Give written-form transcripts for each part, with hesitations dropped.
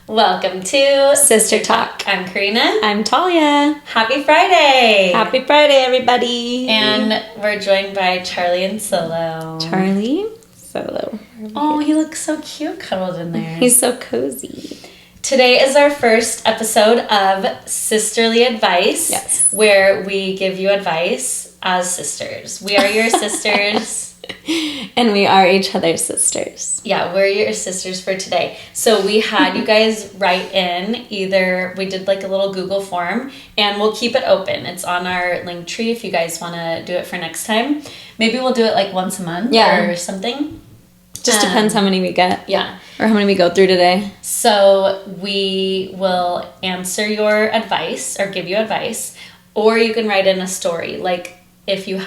Welcome to Sister Talk. I'm Karina. I'm Talia. Happy Friday! Happy Friday, everybody. And we're joined by Charlie and Solo. Charlie, Solo. Oh, he looks so cute cuddled in there. He's so cozy. Today is our first episode of Sisterly Advice. Yes. Where we give you advice as sisters. We are your sisters. And we are each other's sisters. Yeah, we're your sisters for today. So we had you guys write in we did like a little Google form, and we'll keep it open. It's on our linktree if you guys want to do it for next time. Maybe we'll do it like once a month or something. Just depends how many we get. Yeah. Or how many we go through today. So we will answer your advice or give you advice, or you can write in a story. Like if you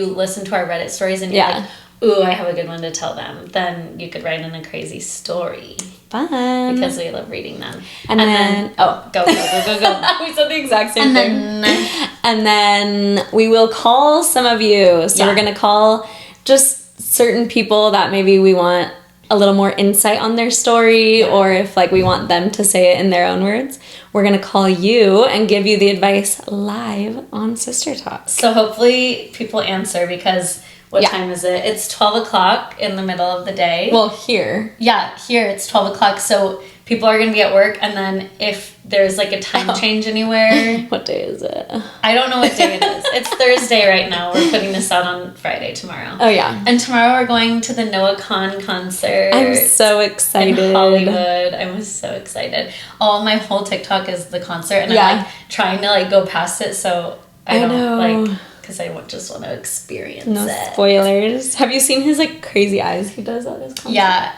listen to our Reddit stories and you're like, ooh, I have a good one to tell them, then you could write in a crazy story. Fun. Because we love reading them. And then go. we said the exact same thing. Then, and then we will call some of you. So we're going to call just certain people that maybe we want a little more insight on their story, or if like we want them to say it in their own words, we're going to call you and give you the advice live on Sister Talk. So hopefully people answer, because what time is it? It's 12 o'clock in the middle of the day. Well, here. Yeah, here it's 12 o'clock. So people are going to be at work, and then if there's like a time change anywhere. What day is it? I don't know what day it is. It's Thursday right now. We're putting this out on Friday tomorrow. Oh, yeah. And tomorrow we're going to the Noah Khan concert. I'm so excited. In Hollywood. I'm so excited. My whole TikTok is the concert, and I'm like trying to like go past it so I don't like, because I just want to experience it. No spoilers. Have you seen his like crazy eyes he does at his concert? Yeah,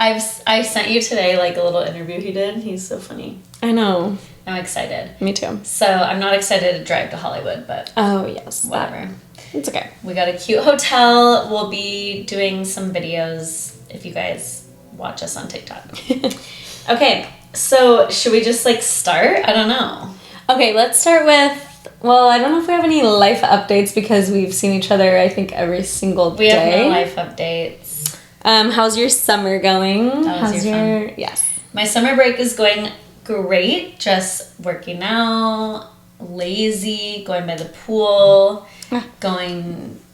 I sent you today like a little interview he did. He's so funny. I know. I'm excited. Me too. So I'm not excited to drive to Hollywood, but whatever. It's okay. We got a cute hotel. We'll be doing some videos if you guys watch us on TikTok. Okay, so should we just like start? I don't know. Okay, let's start with, well, I don't know if we have any life updates because we've seen each other, I think, every single day. We have no life updates. How's your summer going? How's your Yes. My summer break is going great. Just working out, lazy, going by the pool,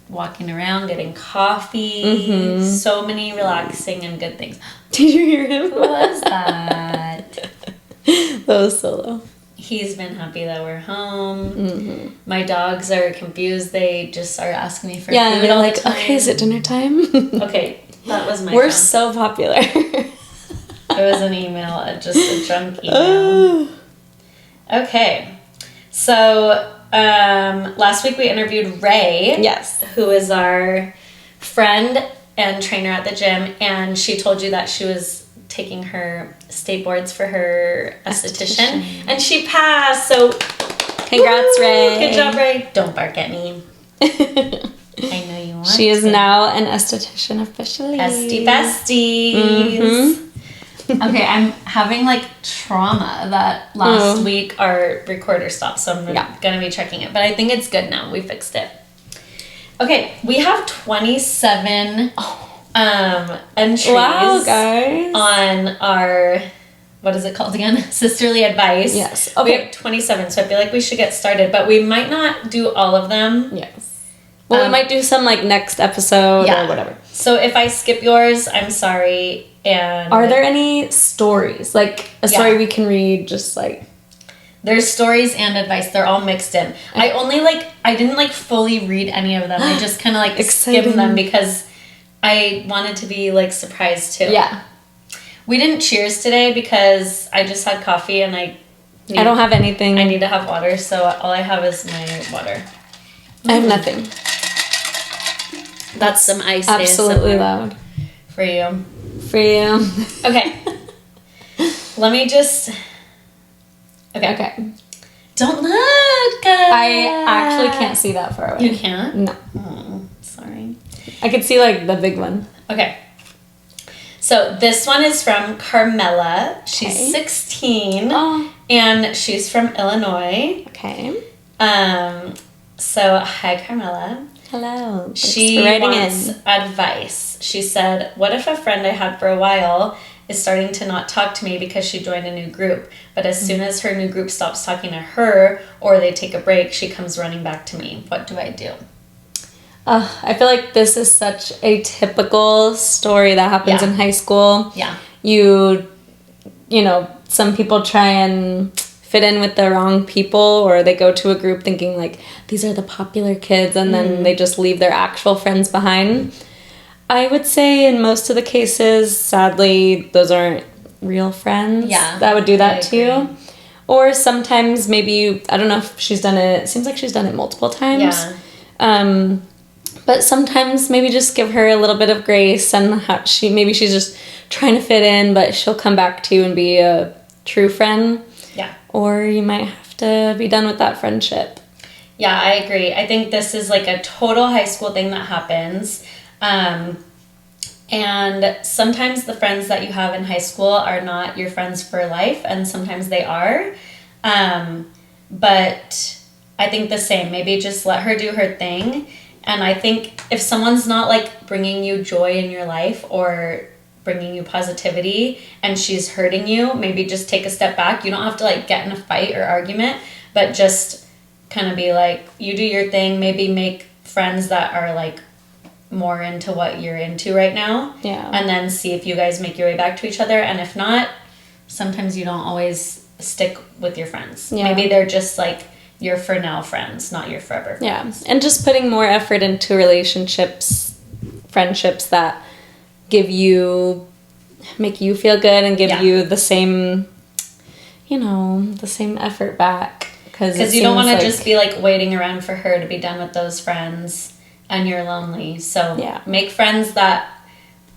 walking around, getting coffee. Mm-hmm. So many relaxing and good things. Did you hear him? Who was that? That was Solo. He's been happy that we're home. Mm-hmm. My dogs are confused. They just are asking me for food they're all like, the time. okay, is it dinner time? Okay, that was my We're phone. so popular. It was an email, just a junk email. Okay, so last week we interviewed Ray. Yes. Who is our friend and trainer at the gym, and she told you that she was taking her state boards for her esthetician, and she passed. So congrats, Ray. Good job, Ray. Don't bark at me. I know you want She is now an esthetician officially. Besties. Mm-hmm. Okay, I'm having like trauma that last week our recorder stopped, so I'm gonna be checking it. But I think it's good now. We fixed it. Okay, we have 27 entries guys. on our, what is it called again? Sisterly Advice. Yes. Okay. We have 27, so I feel like we should get started, but we might not do all of them. Yes. Well, we might do some like next episode or whatever. So if I skip yours, I'm sorry. And are there any stories? Like a story we can read, just like... There's stories and advice. They're all mixed in. I didn't fully read any of them. I just kind of skimmed them because I wanted to be surprised too. Yeah. We didn't cheers today because I just had coffee and I don't have anything. I need to have water, so all I have is my water. I have nothing. That's some ice. Absolutely loud. For you. For you. Okay. Let me just... Okay. Don't look, guys. I actually can't see that far away. You can't? No. Oh, sorry. I could see the big one. Okay. So this one is from Carmela. She's 16. Oh. And she's from Illinois. Okay. So hi, Carmela. Hello. She wants advice. She said, what if a friend I had for a while is starting to not talk to me because she joined a new group. But as soon as her new group stops talking to her or they take a break, she comes running back to me. What do I do? I feel like this is such a typical story that happens in high school. Yeah. You know, some people try and fit in with the wrong people, or they go to a group thinking like these are the popular kids, and then they just leave their actual friends behind. I would say in most of the cases, sadly, those aren't real friends that would do that to you. Or sometimes maybe, I don't know if she's done it, it seems like she's done it multiple times. Yeah. But sometimes maybe just give her a little bit of grace, and she's just trying to fit in, but she'll come back to you and be a true friend. Yeah. Or you might have to be done with that friendship. Yeah, I agree. I think this is like a total high school thing that happens. And sometimes the friends that you have in high school are not your friends for life, and sometimes they are. But I think the same. Maybe just let her do her thing. And I think if someone's not like bringing you joy in your life or bringing you positivity and she's hurting you, maybe just take a step back. You don't have to like get in a fight or argument, but just kind of be like, you do your thing. Maybe make friends that are like more into what you're into right now. Yeah. And then see if you guys make your way back to each other. And if not, sometimes you don't always stick with your friends. Yeah. Maybe they're just like your for now friends, not your forever friends. Yeah. And just putting more effort into relationships, friendships that make you feel good and give you the same, the same effort back. Because you don't want to just be like waiting around for her to be done with those friends and you're lonely. So make friends that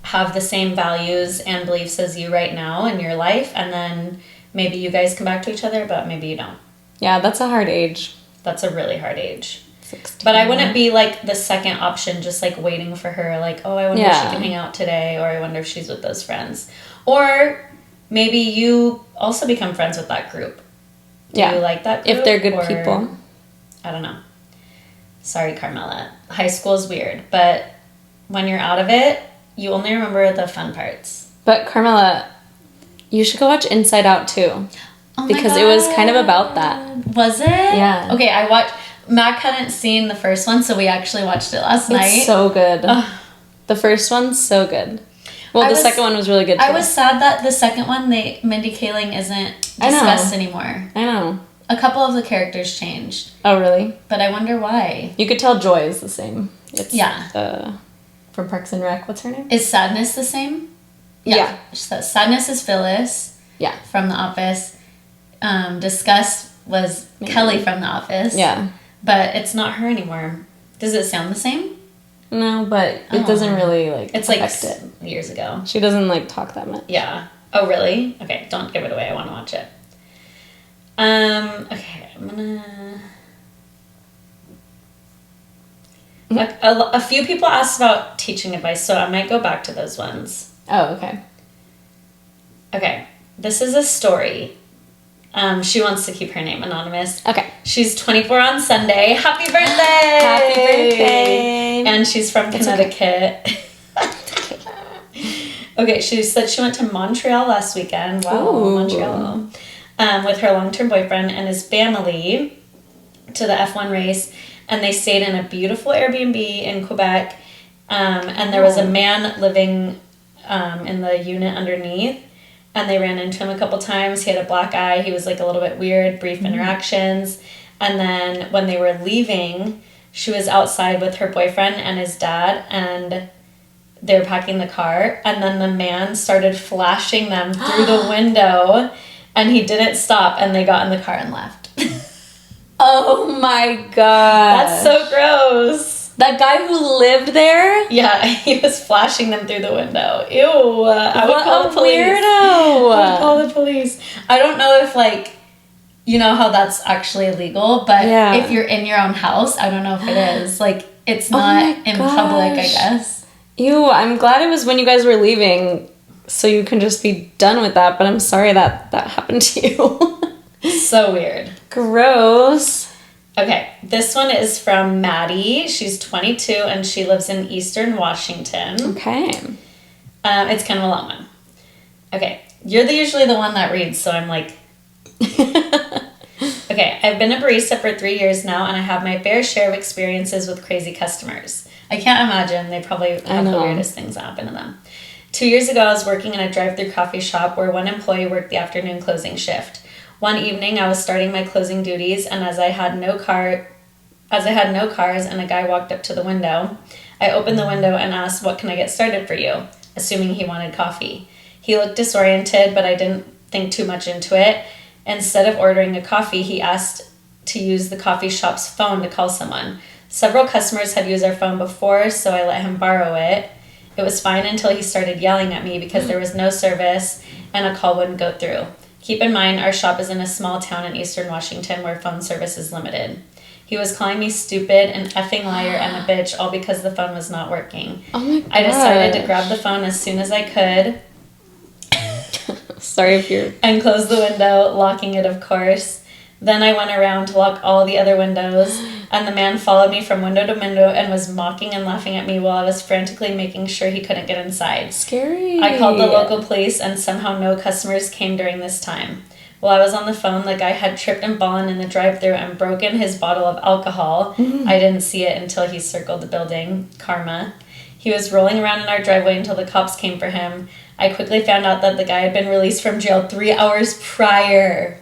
have the same values and beliefs as you right now in your life, and then maybe you guys come back to each other, but maybe you don't. Yeah, that's a hard age. That's a really hard age. 16. But I wouldn't be like the second option, just like waiting for her, like, oh, I wonder if she can hang out today, or I wonder if she's with those friends. Or maybe you also become friends with that group. Do you like that group? If they're good people. I don't know. Sorry, Carmela. High school is weird, but when you're out of it, you only remember the fun parts. But Carmela, you should go watch Inside Out too. Oh because it was kind of about that. Was it? Yeah. Okay, Mac hadn't seen the first one, so we actually watched it last night. It's so good. The first one's so good. Well, the second one was really good too. I was sad that the second one, Mindy Kaling isn't discussed anymore. I know. A couple of the characters changed. Oh, really? But I wonder why. You could tell Joy is the same. It's, yeah. From Parks and Rec. What's her name? Is Sadness the same? Yeah. Sadness is Phyllis. Yeah. From The Office. Disgust was Kelly from The Office. Yeah. But it's not her anymore. Does it sound the same? No, but it doesn't really it's affect like it. Years ago. She doesn't like talk that much. Yeah. Oh, really? Okay, don't give it away. I want to watch it. Okay, I'm gonna... A few people asked about teaching advice, so I might go back to those ones. Oh, okay. Okay, this is a story. She wants to keep her name anonymous. Okay. She's 24 on Sunday. Happy birthday! Happy birthday! And she's from Connecticut. Okay, she said she went to Montreal last weekend. Wow, Ooh. Montreal. With her long-term boyfriend and his family to the F1 race. And they stayed in a beautiful Airbnb in Quebec. And there was a man living in the unit underneath. And they ran into him a couple times. He had a black eye. He was like a little bit weird, brief interactions. And then when they were leaving, she was outside with her boyfriend and his dad. And they were packing the car. And then the man started flashing them through the window. And he didn't stop. And they got in the car and left. Oh my god. That's so gross. That guy who lived there? Yeah, he was flashing them through the window. Ew. I would call the police. Weirdo. I would call the police. I don't know if, like, you know how that's actually illegal, but if you're in your own house, I don't know if it is. Like, it's not in public, I guess. Ew, I'm glad it was when you guys were leaving, so you can just be done with that, but I'm sorry that happened to you. So weird. Gross. Okay, this one is from Maddie. She's 22 and she lives in Eastern Washington. Okay. It's kind of a long one. Okay, you're usually the one that reads, so I'm like... Okay, I've been a barista for 3 years now, and I have my fair share of experiences with crazy customers. I can't imagine. They probably have the weirdest things that happen to them. 2 years ago, I was working in a drive-thru coffee shop where one employee worked the afternoon closing shift. One evening, I was starting my closing duties, and as I had no cars and a guy walked up to the window, I opened the window and asked, "What can I get started for you?" assuming he wanted coffee. He looked disoriented, but I didn't think too much into it. Instead of ordering a coffee, he asked to use the coffee shop's phone to call someone. Several customers had used our phone before, so I let him borrow it. It was fine until he started yelling at me because there was no service and a call wouldn't go through. Keep in mind, our shop is in a small town in eastern Washington where phone service is limited. He was calling me stupid, an effing liar, and a bitch, all because the phone was not working. Oh my god. I decided to grab the phone as soon as I could. Sorry if you're... And close the window, locking it, of course. Then I went around to lock all the other windows, and the man followed me from window to window and was mocking and laughing at me while I was frantically making sure he couldn't get inside. Scary. I called the local police, and somehow no customers came during this time. While I was on the phone, the guy had tripped and fallen in the drive-thru and broken his bottle of alcohol. I didn't see it until he circled the building. Karma. He was rolling around in our driveway until the cops came for him. I quickly found out that the guy had been released from jail 3 hours prior.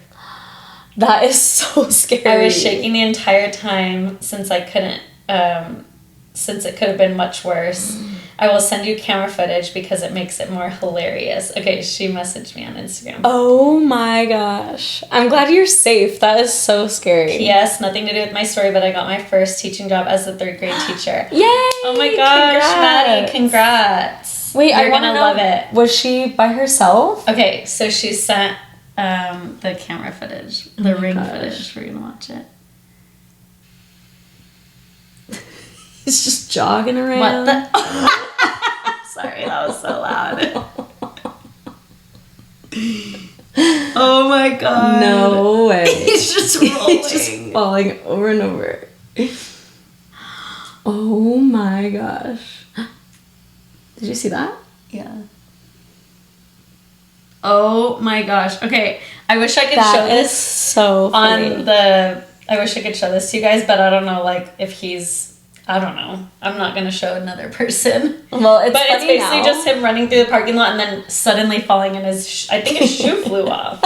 That is so scary. I was shaking the entire time since it could have been much worse. I will send you camera footage because it makes it more hilarious. Okay, she messaged me on Instagram. Oh my gosh. I'm glad you're safe. That is so scary. P.S. Nothing to do with my story, but I got my first teaching job as a 3rd grade teacher. Yay! Oh my gosh, Congrats. Maddie, congrats. Wait, You're gonna love it. Was she by herself? Okay, so she sent the camera footage, the ring footage. We're gonna watch it. He's just jogging around. What the? Sorry, that was so loud. Oh my god. No way. He's just rolling. He's just falling over and over. Oh my gosh. Did you see that? Yeah. Oh my gosh. Okay, I wish I could show That is this so funny. I wish I could show this to you guys, but I don't know, like, if he's... I don't know. I'm not going to show another person. Well, it's But it's funny basically now. just him running through the parking lot and then suddenly falling and I think his shoe flew off.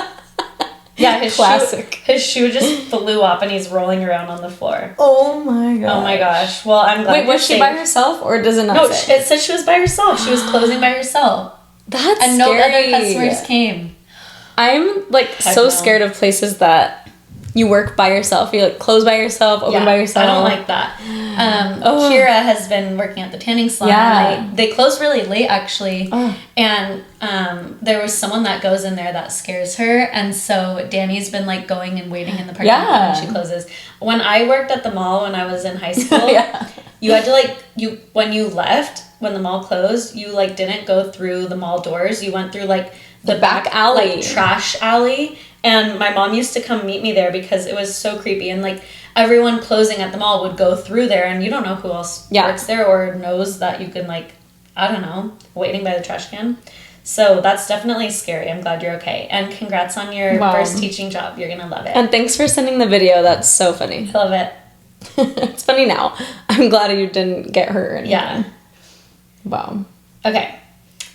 Yeah, his shoe just flew off and he's rolling around on the floor. Oh my gosh. Oh my gosh. Well, I'm glad. Wait, was she by herself or does it not No, say? it said she was by herself. She was closing by herself. That's And scary. no other customers came. I'm like scared of places that you work by yourself. You like close by yourself, open by yourself. I don't like that. Kira has been working at the tanning salon. Yeah. They close really late actually. And there was someone that goes in there that scares her, and so Danny's been like going and waiting in the parking lot when she closes. When I worked at the mall when I was in high school, you had to when you left, when the mall closed, you like didn't go through the mall doors. You went through like the back alley, like trash alley. And my mom used to come meet me there because it was so creepy. And, like, everyone closing at the mall would go through there. And you don't know who else works there or knows that you can, like, I don't know, waiting by the trash can. So that's definitely scary. I'm glad you're okay. And congrats on your first teaching job. You're going to love it. And thanks for sending the video. That's so funny. I love it. It's funny now. I'm glad you didn't get hurt or anything. Yeah. Wow. Okay.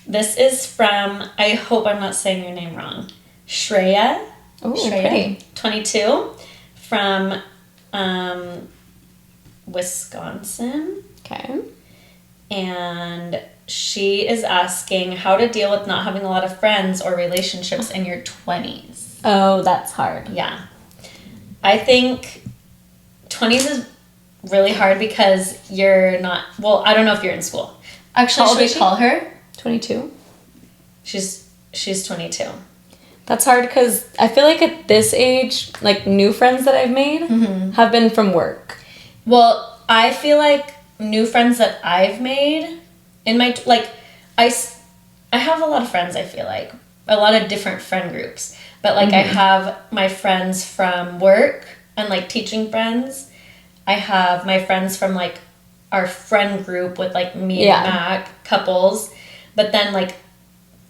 This is from, I hope I'm not saying your name wrong, Shreya. Oh, pretty. 22 from Wisconsin. Okay. And she is asking how to deal with not having a lot of friends or relationships in your 20s. Oh, that's hard. Yeah. I think 20s is really hard because you're not, well, I don't know if you're in school. Actually, should we call her? 22. She's 22. That's hard because I feel like at this age, like new friends that I've made have been from work. Well, I feel like new friends that I've made in my, like, I have a lot of friends, I feel like. A lot of different friend groups. But, like, I have my friends from work and, like, teaching friends. I have my friends from, like, our friend group with, like, me and Mac, couples. But then, like,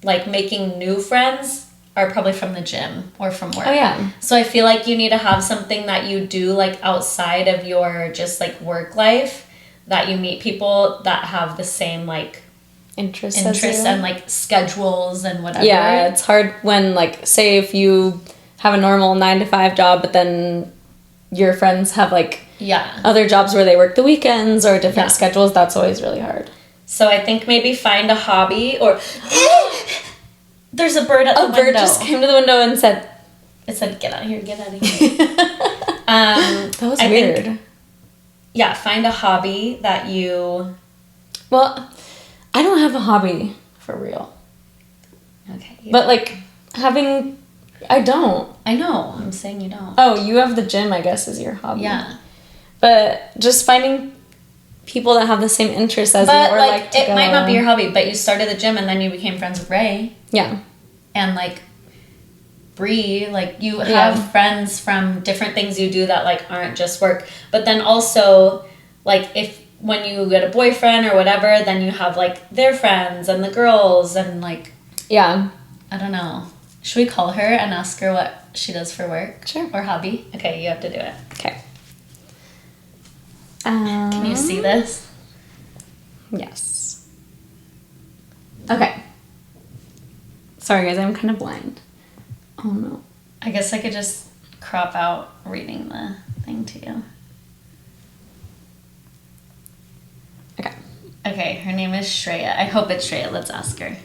like making new friends are probably from the gym or from work. Oh, yeah. So I feel like you need to have something that you do like outside of your just like work life, that you meet people that have the same like interests and like schedules and whatever. Yeah, it's hard when like, say if you have a normal 9-to-5 job, but then your friends have like other jobs where they work the weekends or different schedules. That's always really hard. So I think maybe find a hobby or there's a bird at the window. A bird just came to the window and said, "It said get out of here, get out of here." That was weird. Find a hobby that you. Well, I don't have a hobby for real. Okay. But like having, I don't. I know. I'm saying you don't. Oh, you have the gym, I guess, is your hobby. Yeah. But just finding people that have the same interests as you, or like to it might not be your hobby, but you started the gym and then you became friends with Ray. Yeah. And like Bree, like you have friends from different things you do that like aren't just work. But then also like when you get a boyfriend or whatever, then you have like their friends and the girls and like I don't know. Should we call her and ask her what she does for work? Sure. Or hobby? Okay, you have to do it. Okay. Can you see this? Yes. Okay. Sorry, guys, I'm kind of blind. Oh, no. I guess I could just crop out reading the thing to you. Okay, her name is Shreya. I hope it's Shreya. Let's ask her.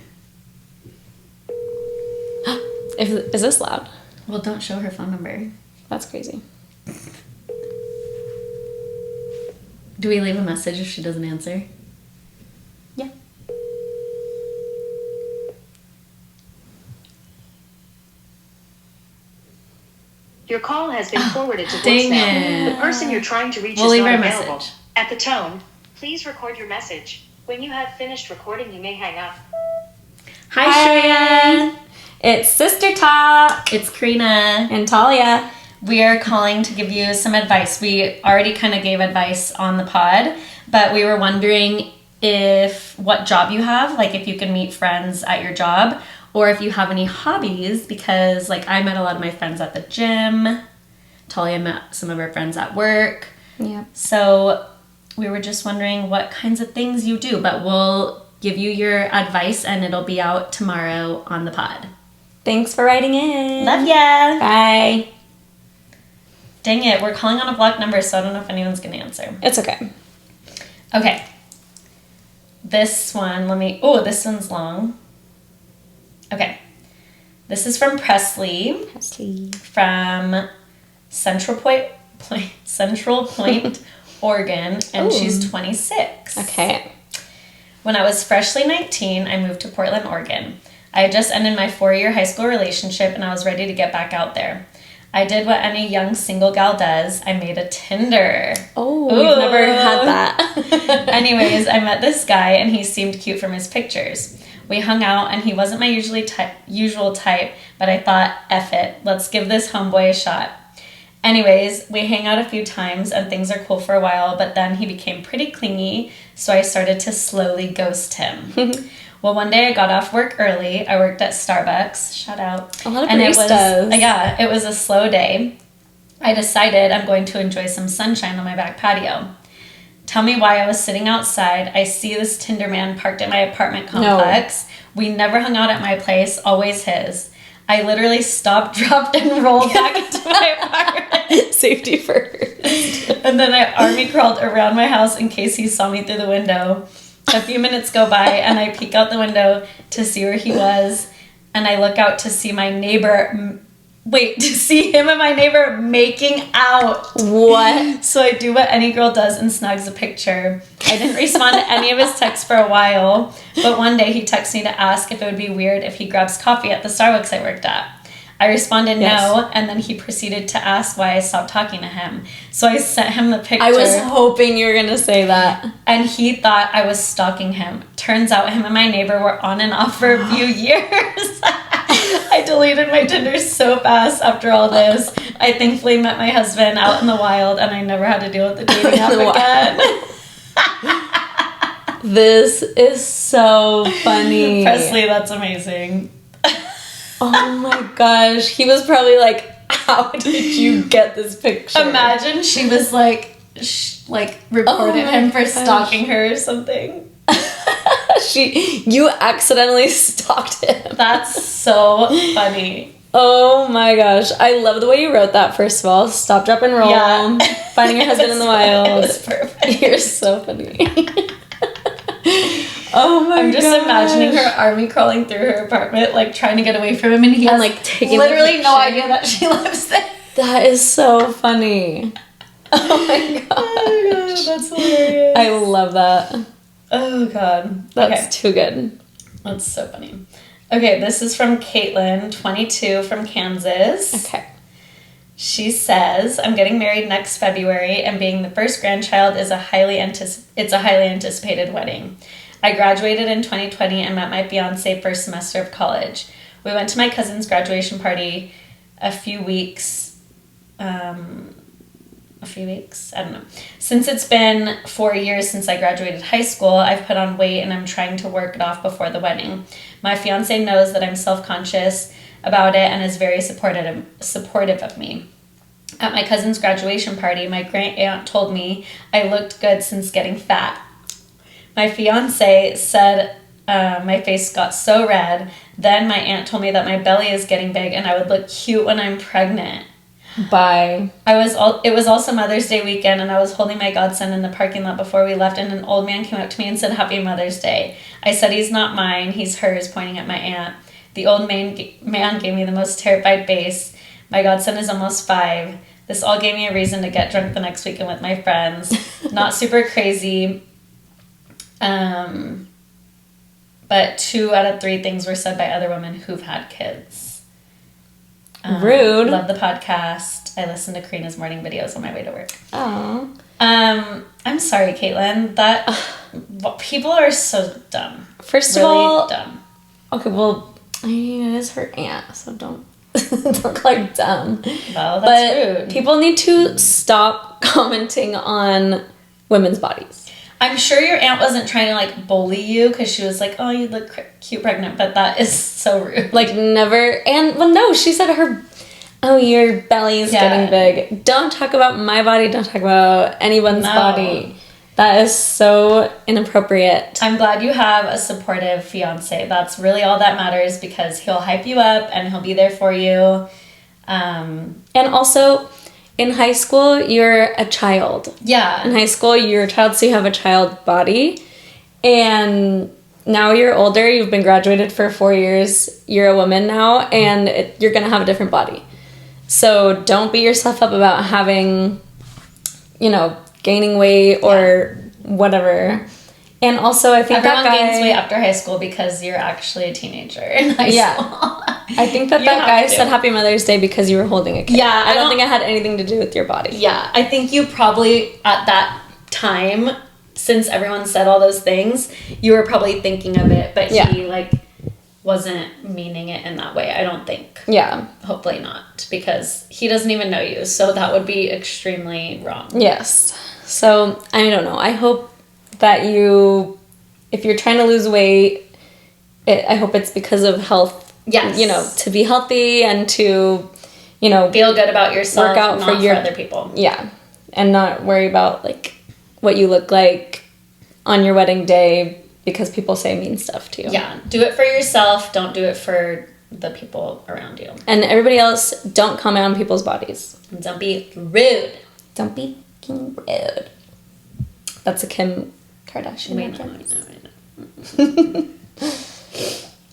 Is this loud? Well, don't show her phone number. That's crazy. Do we leave a message if she doesn't answer? Yeah. Your call has been forwarded to voicemail. The person you're trying to reach is not available. Message. At the tone, please record your message. When you have finished recording, you may hang up. Hi, Shreya. It's Sister Talk. It's Karina. And Talia. We are calling to give you some advice. We already kind of gave advice on the pod, but we were wondering what job you have, like if you can meet friends at your job, or if you have any hobbies, because like I met a lot of my friends at the gym. Talia met some of her friends at work. Yeah. So we were just wondering what kinds of things you do, but we'll give you your advice and it'll be out tomorrow on the pod. Thanks for writing in. Love ya. Bye. Dang it, we're calling on a blocked number, so I don't know if anyone's going to answer. It's okay. Okay. This one, this one's long. Okay. This is from Presley. From Central Point, Oregon, and she's 26. Okay. When I was freshly 19, I moved to Portland, Oregon. I had just ended my 4-year high school relationship, and I was ready to get back out there. I did what any young single gal does. I made a Tinder. Oh, we've never had that. Anyways, I met this guy, and he seemed cute from his pictures. We hung out, and he wasn't my usual type, but I thought, F it, let's give this homeboy a shot. Anyways, we hang out a few times, and things are cool for a while, but then he became pretty clingy, so I started to slowly ghost him. Well, one day I got off work early. I worked at Starbucks. Shout out. A lot of baristas. It was a slow day. I decided I'm going to enjoy some sunshine on my back patio. Tell me why I was sitting outside. I see this Tinder man parked at my apartment complex. No. We never hung out at my place, always his. I literally stopped, dropped, and rolled back into my apartment. Safety first. And then I army crawled around my house in case he saw me through the window. A few minutes go by, and I peek out the window to see where he was, and I look out to see him and my neighbor making out. What? So I do what any girl does and snags a picture. I didn't respond to any of his texts for a while, but one day he texted me to ask if it would be weird if he grabs coffee at the Starbucks I worked at. I responded no, and then he proceeded to ask why I stopped talking to him. So I sent him the picture. I was hoping you were going to say that. And he thought I was stalking him. Turns out him and my neighbor were on and off for a few years. I deleted my Tinder so fast after all this. I thankfully met my husband out in the wild, and I never had to deal with the dating app again. This is so funny. Presley, that's amazing. Oh my gosh. He was probably like, how did you get this picture? Imagine she was like reported him for stalking her or something. You accidentally stalked him. That's so funny. Oh my gosh. I love the way you wrote that, first of all. Stop, drop, and roll. Yeah. Finding your husband in the wild. It was perfect. You're so funny. Oh my god. I'm just imagining her army crawling through her apartment, like trying to get away from him, and he has like taking literally no idea that she lives there. That is so funny. Oh my god. Oh my gosh, that's hilarious. I love that. Oh god. That's too good. That's so funny. Okay, this is from Caitlin, 22, from Kansas. Okay. She says, I'm getting married next February, and being the first grandchild is a highly anticipated wedding. I graduated in 2020 and met my fiancé first semester of college. We went to my cousin's graduation party a few weeks. I don't know. Since it's been 4 years since I graduated high school, I've put on weight and I'm trying to work it off before the wedding. My fiancé knows that I'm self-conscious about it and is very supportive of me. At my cousin's graduation party, my great aunt told me I looked good since getting fat. My fiancé said my face got so red. Then my aunt told me that my belly is getting big and I would look cute when I'm pregnant. Bye. It was also Mother's Day weekend, and I was holding my godson in the parking lot before we left, and an old man came up to me and said, Happy Mother's Day. I said, he's not mine, he's hers, pointing at my aunt. The old man gave me the most terrified face. My godson is almost 5. This all gave me a reason to get drunk the next weekend with my friends. Not super crazy. But 2 out of 3 things were said by other women who've had kids. Rude. Love the podcast. I listen to Karina's morning videos on my way to work. Oh. I'm sorry, Caitlin. That people are so dumb. First really of all, dumb. Okay, well, I mean, it is her aunt, so don't call her dumb. Well, that's rude. People need to stop commenting on women's bodies. I'm sure your aunt wasn't trying to, like, bully you because she was like, oh, you look cute pregnant, but that is so rude. Like, never, and, well, no, she said your belly is getting big. Don't talk about my body, don't talk about anyone's body. That is so inappropriate. I'm glad you have a supportive fiancé. That's really all that matters because he'll hype you up and he'll be there for you. And also, in high school, you're a child. Yeah. In high school, you're a child, so you have a child body. And now you're older, you've been graduated for 4 years, you're a woman now, and you're going to have a different body. So don't beat yourself up about having, gaining weight or whatever. And also, I think everyone gains weight after high school because you're actually a teenager in high school. I think that guy said Happy Mother's Day because you were holding a kid. Yeah. I don't think it had anything to do with your body. Yeah. I think you probably, at that time, since everyone said all those things, you were probably thinking of it, but he, wasn't meaning it in that way, I don't think. Yeah. Hopefully not, because he doesn't even know you, so that would be extremely wrong. Yes. So, I don't know. I hope that if you're trying to lose weight, I hope it's because of health. Yes. To be healthy and to, feel good about yourself, work out not for other people. Yeah. And not worry about, what you look like on your wedding day because people say mean stuff to you. Yeah. Do it for yourself. Don't do it for the people around you. And everybody else, don't comment on people's bodies. And don't be rude. Don't be rude. That's a Kim Kardashian.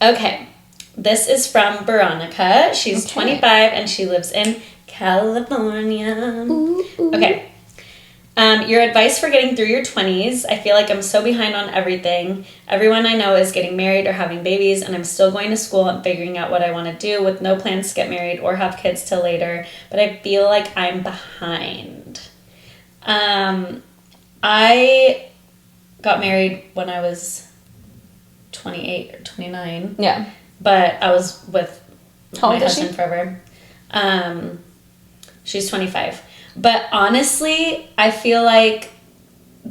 Okay. This is from Veronica. She's 25 and she lives in California. Ooh. Okay. Your advice for getting through your 20s. I feel like I'm so behind on everything. Everyone I know is getting married or having babies, and I'm still going to school and figuring out what I want to do with no plans to get married or have kids till later, but I feel like I'm behind. I got married when I was 28 or 29. Yeah. But I was with my husband forever. She's 25. But honestly, I feel like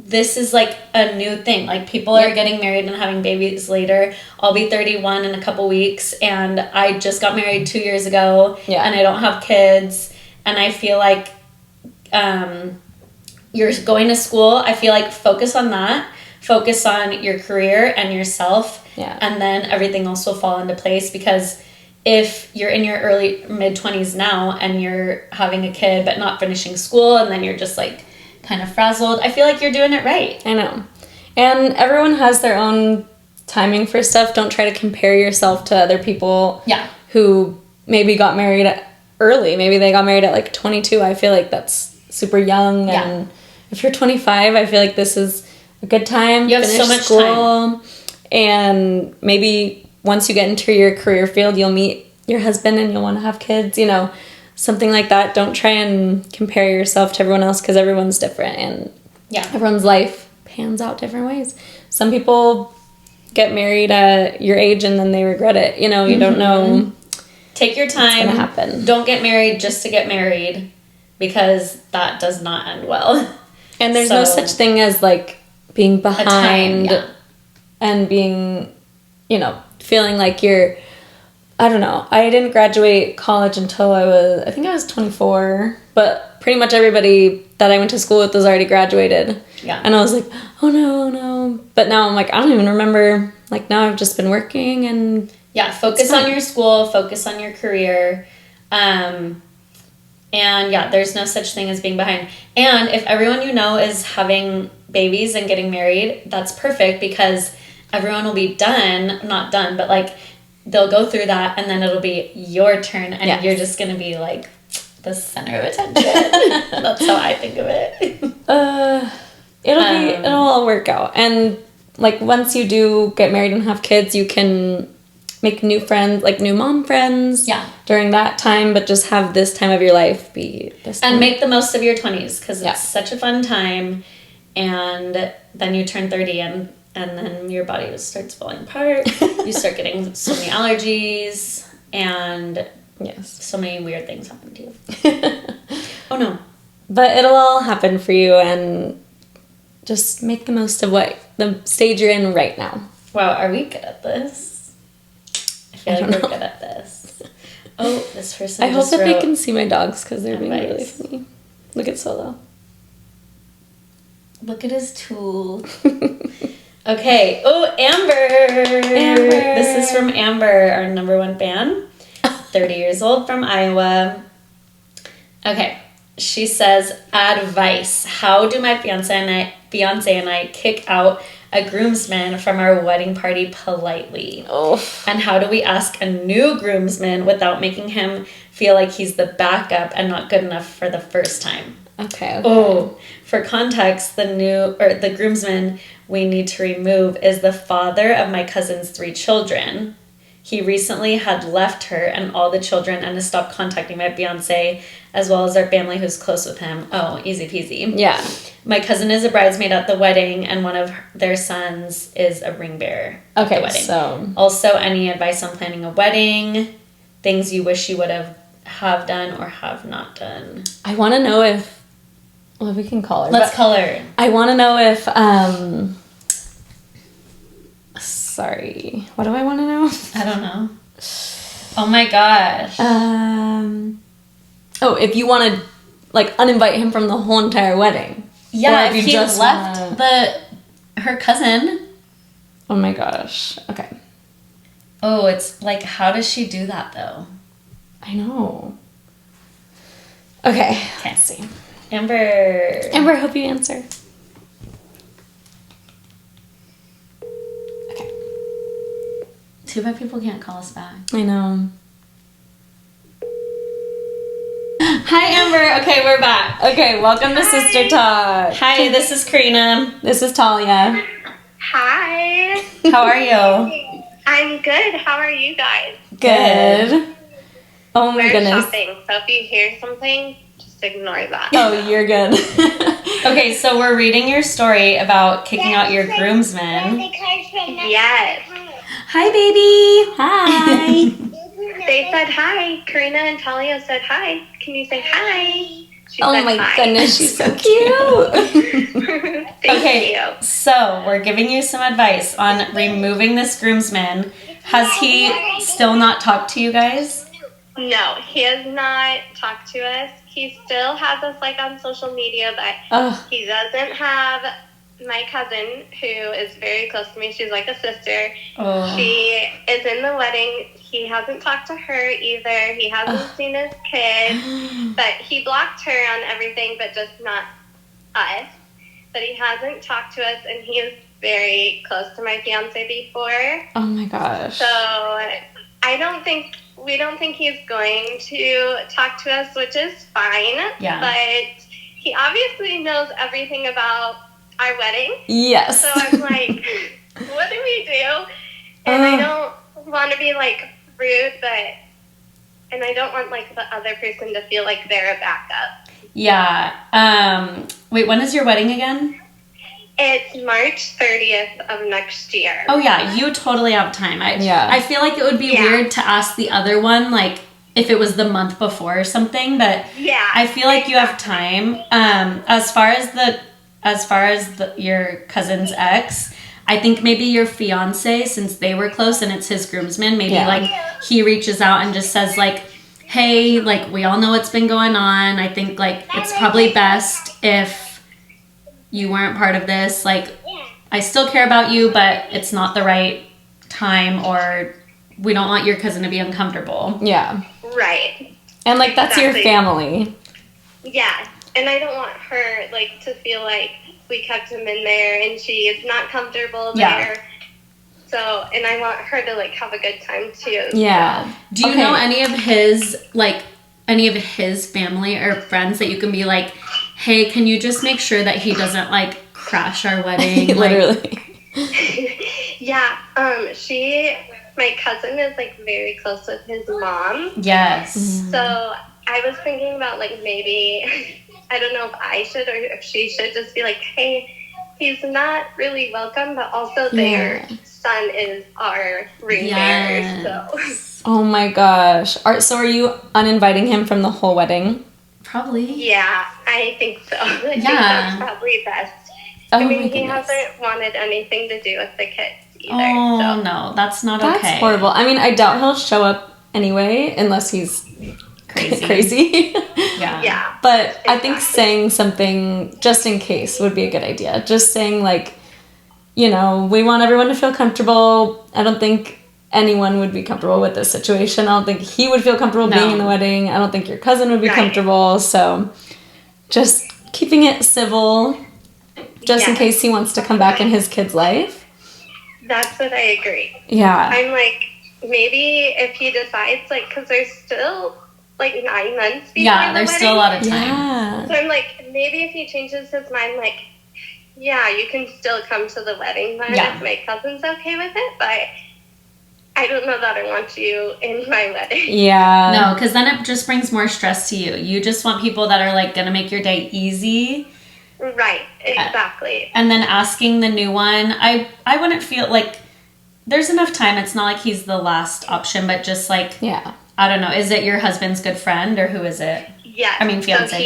this is like a new thing. Like people are getting married and having babies later. I'll be 31 in a couple weeks, and I just got married 2 years ago, and I don't have kids, and I feel like you're going to school. I feel like focus on that. Focus on your career and yourself, and then everything else will fall into place. Because if you're in your early mid-20s now and you're having a kid but not finishing school, and then you're just like kind of frazzled, I feel like you're doing it right. I know. And everyone has their own timing for stuff. Don't try to compare yourself to other people who maybe got married early. Maybe they got married at like 22. I feel like that's super young. And if you're 25, I feel like this is a good time. You have so much time. And maybe once you get into your career field, you'll meet your husband and you'll want to have kids, something like that. Don't try and compare yourself to everyone else, because everyone's different, and everyone's life pans out different ways. Some people get married at your age and then they regret it. You don't know. Take your time. What's gonna happen. Don't get married just to get married, because that does not end well. And there's no such thing as like being behind and being, feeling like you're, I don't know. I didn't graduate college until I think I was 24, but pretty much everybody that I went to school with was already graduated. Yeah. And I was like, oh no. But now I'm like, I don't even remember. Like, now I've just been working and... Yeah, focus on your school, focus on your career. And there's no such thing as being behind. And if everyone you know is having babies and getting married, that's perfect, because everyone will be not done, but like they'll go through that, and then it'll be your turn, and you're just going to be like the center of attention. That's how I think of it. It'll all work out. And like once you do get married and have kids, you can make new friends, like new mom friends during that time, but just have this time of your life be this time. And make the most of your 20s, because it's such a fun time. And then you turn 30 and then your body just starts falling apart. You start getting so many allergies, and so many weird things happen to you. Oh no. But it'll all happen for you, and just make the most of the stage you're in right now. Wow, are we good at this? I feel like we're good at this. Oh, this person I hope that they can see my dogs, because they're being really funny. Look at Solo. Look at his tool. Okay. Oh, Amber. This is from Amber, our number one fan. 30 years old, from Iowa. Okay. She says, advice. How do my fiance and I kick out a groomsman from our wedding party politely? Oh. And how do we ask a new groomsman without making him feel like he's the backup and not good enough for the first time? Okay. Oh, for context, the groomsman we need to remove is the father of my cousin's 3 children. He recently had left her and all the children and has stopped contacting my fiance, as well as our family who's close with him. Oh, easy peasy. Yeah. My cousin is a bridesmaid at the wedding, and one of their sons is a ring bearer at the wedding. So also, any advice on planning a wedding? Things you wish you would have done or have not done? I want to know if... Well, we can call her. Let's call her. I want to know if... Sorry. What do I want to know? I don't know. Oh my gosh. If you want to, like, uninvite him from the whole entire wedding. Yeah, if you just left her cousin. Oh my gosh. Okay. Oh, it's like, how does she do that, though? I know. Okay. Let's see. Amber, I hope you answer. Okay. Too bad people can't call us back. I know. Hi, Amber. Okay, we're back. Okay, welcome to Sister Talk. Hi, this is Karina. This is Talia. Hi. How are you? I'm good. How are you guys? Good. Oh my goodness. Shopping, so if you hear something, just ignore that. Oh, you're good. Okay, so we're reading your story about kicking out your groomsmen. Yes. Hi, baby. Hi. They said hi. Karina and Talia said hi. Can you say hi? She said my hi. goodness, she's so cute. Okay, so we're giving you some advice on removing this groomsman. Has he still not talked to you guys? No, he has not talked to us. He still has us like on social media, but he doesn't have my cousin, who is very close to me. She's like a sister. She is in the wedding. He hasn't talked to her either. He hasn't seen his kid, but he blocked her on everything, but just not us. But he hasn't talked to us, and he is very close to my fiance before. Oh my gosh. So we don't think he's going to talk to us, which is fine. Yeah. But he obviously knows everything about our wedding. Yes. So I'm like, what do we do? And I don't want to be like rude, and I don't want like the other person to feel like they're a backup. Yeah. Wait, when is your wedding again? It's March 30th of next year. Oh yeah, you totally have time. Yeah. I feel like it would be weird to ask the other one, like, if it was the month before or something, but yeah, I feel like you have time. As far as your cousin's ex, I think maybe your fiance, since they were close and it's his groomsman, maybe like he reaches out and just says like, hey, like, we all know what's been going on. I think like it's probably best if you weren't part of this. Like, I still care about you, but it's not the right time, or we don't want your cousin to be uncomfortable. Yeah. Right. And like, that's your family. Yeah. And I don't want her like to feel like we kept him in there and she is not comfortable there. So, and I want her to like have a good time too. Yeah. Do you know any of his family or friends that you can be like, hey, can you just make sure that he doesn't like crash our wedding? Literally. Yeah. My cousin is like very close with his mom. Yes. So I was thinking about like maybe, I don't know if I should or if she should just be like, hey, he's not really welcome, but also their son is our ring bearer. So. Oh my gosh. So are you uninviting him from the whole wedding? Probably. Yeah, I think so. I think that's probably best. Oh, I mean, he hasn't wanted anything to do with the kids either. Oh, no, that's not okay. That's horrible. I mean, I doubt he'll show up anyway, unless he's crazy. Yeah. But exactly. I think saying something just in case would be a good idea. Just saying like, we want everyone to feel comfortable. I don't think anyone would be comfortable with this situation. I don't think he would feel comfortable being in the wedding. I don't think your cousin would be comfortable. So just keeping it civil, just in case he wants to come back in his kid's life. That's what I agree. Yeah. I'm like, maybe if he decides, like, because there's still like 9 months before the wedding. There's still a lot of time. Yeah. So I'm like, maybe if he changes his mind, like, yeah, you can still come to the wedding then if my cousin's okay with it, but I don't know that I want you in my wedding. Yeah. No, because then it just brings more stress to you. You just want people that are like going to make your day easy. Right, exactly. And then asking the new one, I wouldn't feel like there's enough time. It's not like he's the last option, but just like, I don't know. Is it your husband's good friend or who is it? Yes. I mean, fiancé. So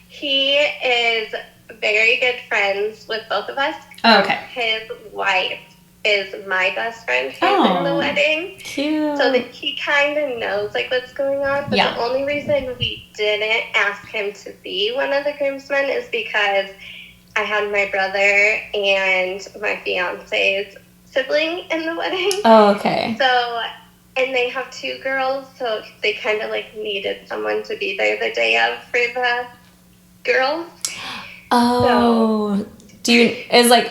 he is very good friends with both of us. Oh, okay. His wife is my best friend who's in the wedding. Cute. So that he kind of knows like what's going on. But the only reason we didn't ask him to be one of the groomsmen is because I had my brother and my fiance's sibling in the wedding. Oh, okay. So, and they have 2 girls, so they kind of like needed someone to be there the day of for the girls. Oh.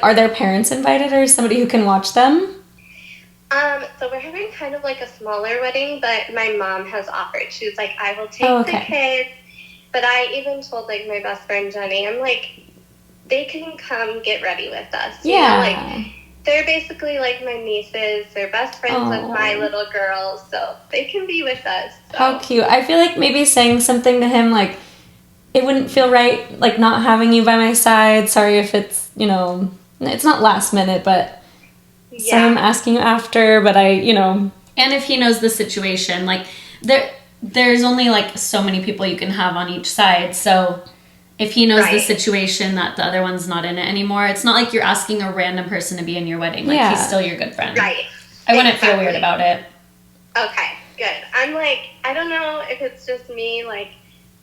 Are their parents invited or somebody who can watch them? So we're having kind of like a smaller wedding, but my mom has offered. She's like, I will take the kids. But I even told like my best friend Jenny, I'm like, they can come get ready with us. You know, like they're basically like my nieces. They're best friends with my little girls, so they can be with us. So. How cute. I feel like maybe saying something to him like, it wouldn't feel right, like, not having you by my side. Sorry if it's, it's not last minute, but sorry I'm asking you after, but And if he knows the situation, like, there's only like so many people you can have on each side. So if he knows the situation that the other one's not in it anymore, it's not like you're asking a random person to be in your wedding. Like, he's still your good friend. Right. I wouldn't feel weird about it. Okay, good. I'm like, I don't know if it's just me, like,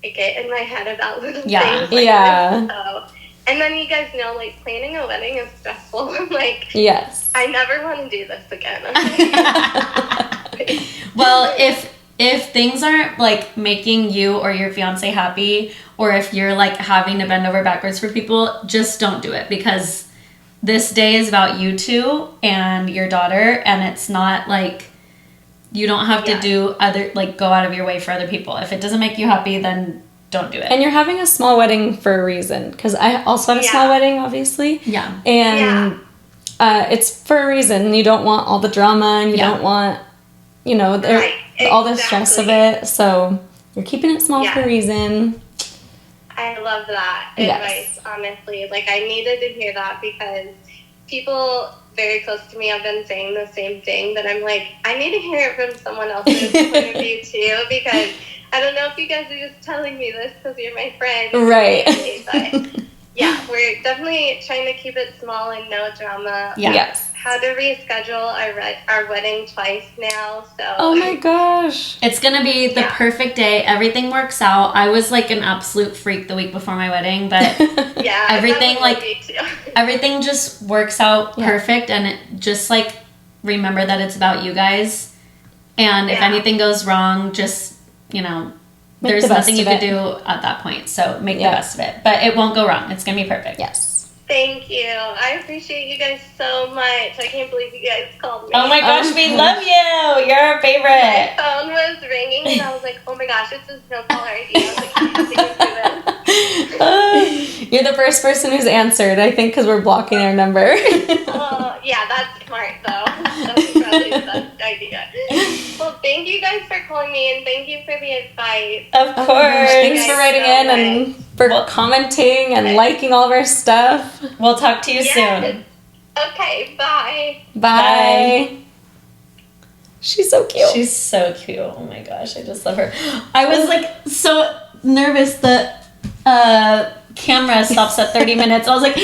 I get in my head about little things like this. So, and then you guys know, like, planning a wedding is stressful. I'm like, yes. I never want to do this again. Well, if things aren't, like, making you or your fiance happy, or if you're, like, having to bend over backwards for people, just don't do it, because this day is about you two and your daughter, and it's not, like, you don't have to do go out of your way for other people. If it doesn't make you happy, then don't do it. And you're having a small wedding for a reason, because I also had a small wedding, obviously. Yeah. And it's for a reason. You don't want all the drama, and you don't want, you know, all the stress of it. So you're keeping it small for a reason. I love that advice, honestly. Like, I needed to hear that, because people very close to me have been saying the same thing, that I'm like, I need to hear it from someone else's point of view too, because I don't know if you guys are just telling me this because you're my friend. Right. But yeah, we're definitely trying to keep it small and no drama. Yeah. Yes. Had to reschedule our wedding twice now, so. Oh my gosh. It's going to be the perfect day. Everything works out. I was like an absolute freak the week before my wedding, but everything just works out perfect, and it just, like, remember that it's about you guys. And if anything goes wrong, just, you know, there's nothing you could do at that point. So make the best of it. But it won't go wrong. It's going to be perfect. Yes. Thank you. I appreciate you guys so much. I can't believe you guys called me. Oh my gosh, we love you. You're our favorite. My phone was ringing, and I was like, oh my gosh, this is no caller ID. I was like, I have to get through this. You're the first person who's answered, I think, because we're blocking our number. Yeah, that's smart, though. That's probably the best idea. Well, thank you guys for calling me, and thank you for the advice. Of course. Thanks for writing in and for commenting and liking all of our stuff. We'll talk to you soon. Okay, bye. Bye. She's so cute. She's so cute. Oh my gosh, I just love her. I was like so nervous that camera stops at 30 minutes. I was like, no.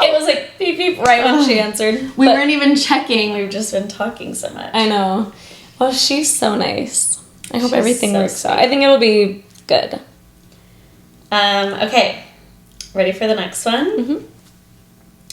It was like beep beep right when she answered. We weren't even checking. We've just been talking so much. I know. Well, she's so nice. I hope everything works out. I think it'll be good. Okay. Ready for the next one? Mm-hmm.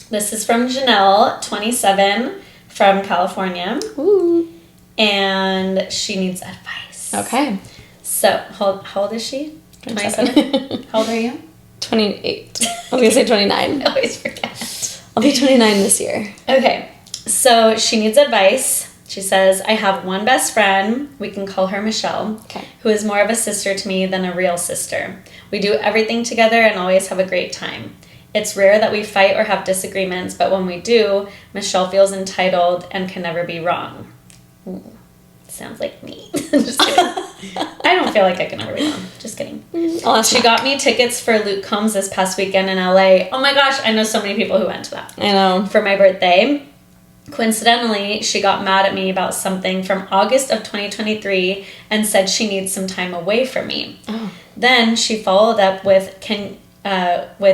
This is from Janelle, 27, from California. Ooh. And she needs advice. Okay. So, how old is she? 27? How old are you? 28. I was going to say 29. I always forget. I'll be 29 this year. Okay. So, she needs advice. She says, I have one best friend, we can call her Michelle, who is more of a sister to me than a real sister. We do everything together and always have a great time. It's rare that we fight or have disagreements, but when we do, Michelle feels entitled and can never be wrong. Ooh, sounds like me. Just kidding. I don't feel like I can ever be wrong. Just kidding. She got me tickets for Luke Combs this past weekend in LA. Oh my gosh, I know so many people who went to that. I know. For my birthday. Coincidentally, she got mad at me about something from August of 2023 and said she needs some time away from me. Oh. Then she followed up with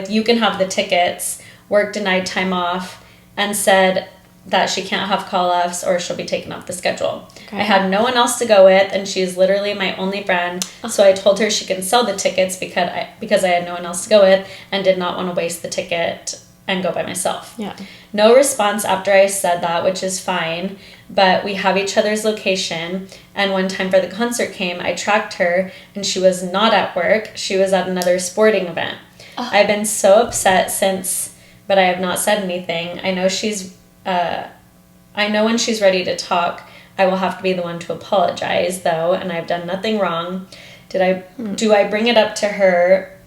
you can have the tickets, work denied time off, and said that she can't have call-offs or she'll be taken off the schedule. Okay. I had no one else to go with, and she's literally my only friend, so I told her she can sell the tickets because I had no one else to go with and did not want to waste the ticket and go by myself. Yeah. No response after I said that, which is fine, but we have each other's location, and when time for the concert came, I tracked her, and she was not at work. She was at another sporting event. Oh. I've been so upset since, but I have not said anything. I know when she's ready to talk, I will have to be the one to apologize, though, and I've done nothing wrong. Do I bring it up to her?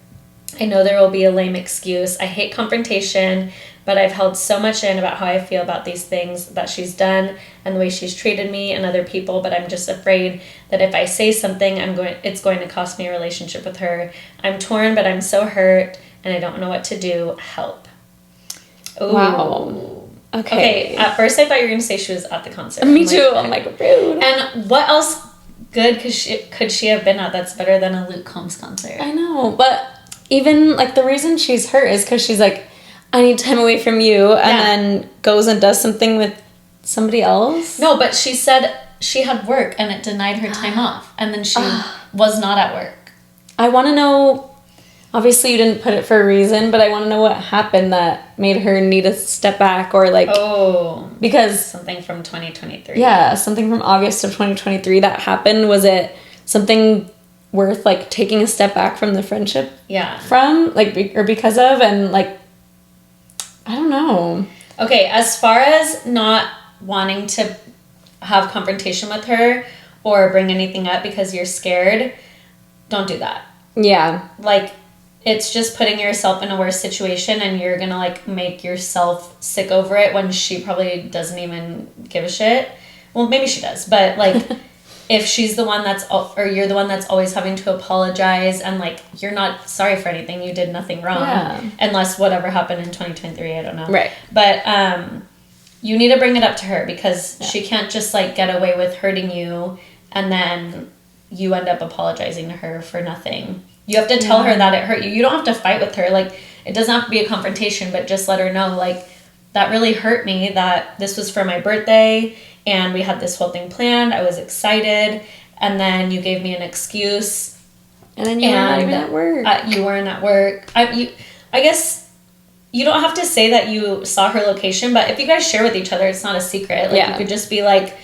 I know there will be a lame excuse. I hate confrontation, but I've held so much in about how I feel about these things that she's done and the way she's treated me and other people, but I'm just afraid that if I say something, it's going to cost me a relationship with her. I'm torn, but I'm so hurt, and I don't know what to do. Help. Ooh. Wow. Okay. At first I thought you were going to say she was at the concert. Me too. I'm like, rude. And what else good, because could she have been at? That's better than a Luke Combs concert. I know, but even, like, the reason she's hurt is because she's like, I need time away from you, and then goes and does something with somebody else. No, but she said she had work, and it denied her time off, and then she was not at work. I want to know, obviously you didn't put it for a reason, but I want to know what happened that made her need to step back, or like... Oh. Because... Something from 2023. Yeah, something from August of 2023 that happened. Was it something worth, like, taking a step back from the friendship? Yeah. From, like, or because of, and, like, I don't know. Okay, as far as not wanting to have confrontation with her or bring anything up because you're scared, don't do that. Yeah. Like, it's just putting yourself in a worse situation, and you're gonna, like, make yourself sick over it when she probably doesn't even give a shit. Well, maybe she does, but, like, if she's the one that's, or you're the one that's always having to apologize, and, like, you're not sorry for anything, you did nothing wrong, unless whatever happened in 2023, I don't know. Right. But, you need to bring it up to her, because she can't just, like, get away with hurting you, and then you end up apologizing to her for nothing. You have to tell her that it hurt you. You don't have to fight with her. Like, it doesn't have to be a confrontation, but just let her know, like, that really hurt me, that this was for my birthday, and we had this whole thing planned. I was excited, and then you gave me an excuse. And then you weren't even at work. You weren't at work. I guess you don't have to say that you saw her location, but if you guys share with each other, it's not a secret. Like, you could just be like,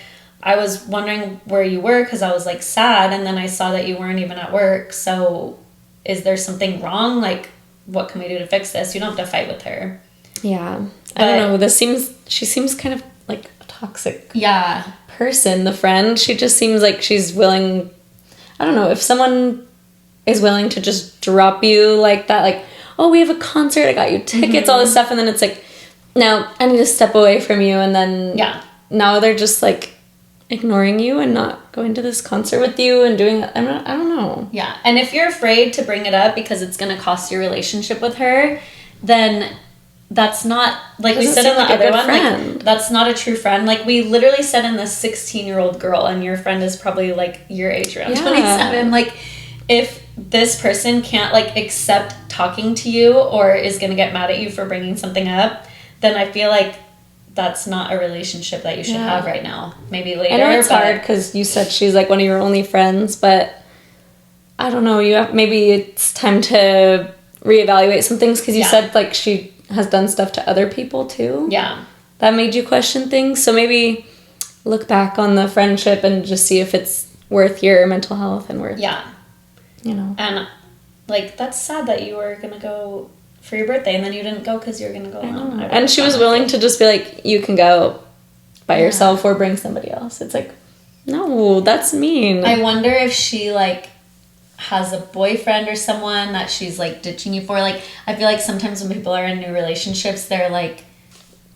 I was wondering where you were because I was, like, sad, and then I saw that you weren't even at work, so is there something wrong? Like, what can we do to fix this? You don't have to fight with her. Yeah. I don't know. She seems kind of like a toxic person, the friend. She just seems like she's willing, I don't know, if someone is willing to just drop you like that, like, oh, we have a concert, I got you tickets, all this stuff, and then it's like, no, I need to step away from you, and then now they're just, like, ignoring you and not going to this concert with you and doing I don't know. Yeah. And if you're afraid to bring it up because it's going to cost your relationship with her, then that's not, like we said in the other one, like, that's not a true friend. Like, we literally said in the 16-year-old girl, and your friend is probably, like, your age, around 27. Like, if this person can't, like, accept talking to you or is going to get mad at you for bringing something up, then I feel like that's not a relationship that you should have right now. Maybe later. I know it's hard because you said she's, like, one of your only friends, but I don't know. Maybe it's time to reevaluate some things, because you said, like, she has done stuff to other people too. Yeah. That made you question things. So maybe look back on the friendship and just see if it's worth your mental health and worth, you know. And, like, that's sad that you were going to go for your birthday, and then you didn't go because you were going to go alone. And she was willing to just be like, you can go by yourself or bring somebody else. It's like, no, that's mean. I wonder if she, like, has a boyfriend or someone that she's, like, ditching you for. Like, I feel like sometimes when people are in new relationships, they're, like,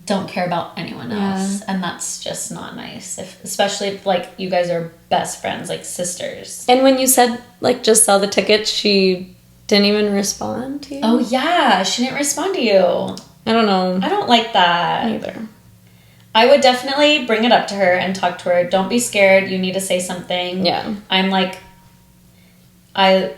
don't care about anyone else. And that's just not nice. Especially if, like, you guys are best friends, like sisters. And when you said, like, just sell the tickets, she didn't even respond to you? Oh, yeah. She didn't respond to you. I don't know. I don't like that. Either. I would definitely bring it up to her and talk to her. Don't be scared. You need to say something. Yeah. I'm, like, I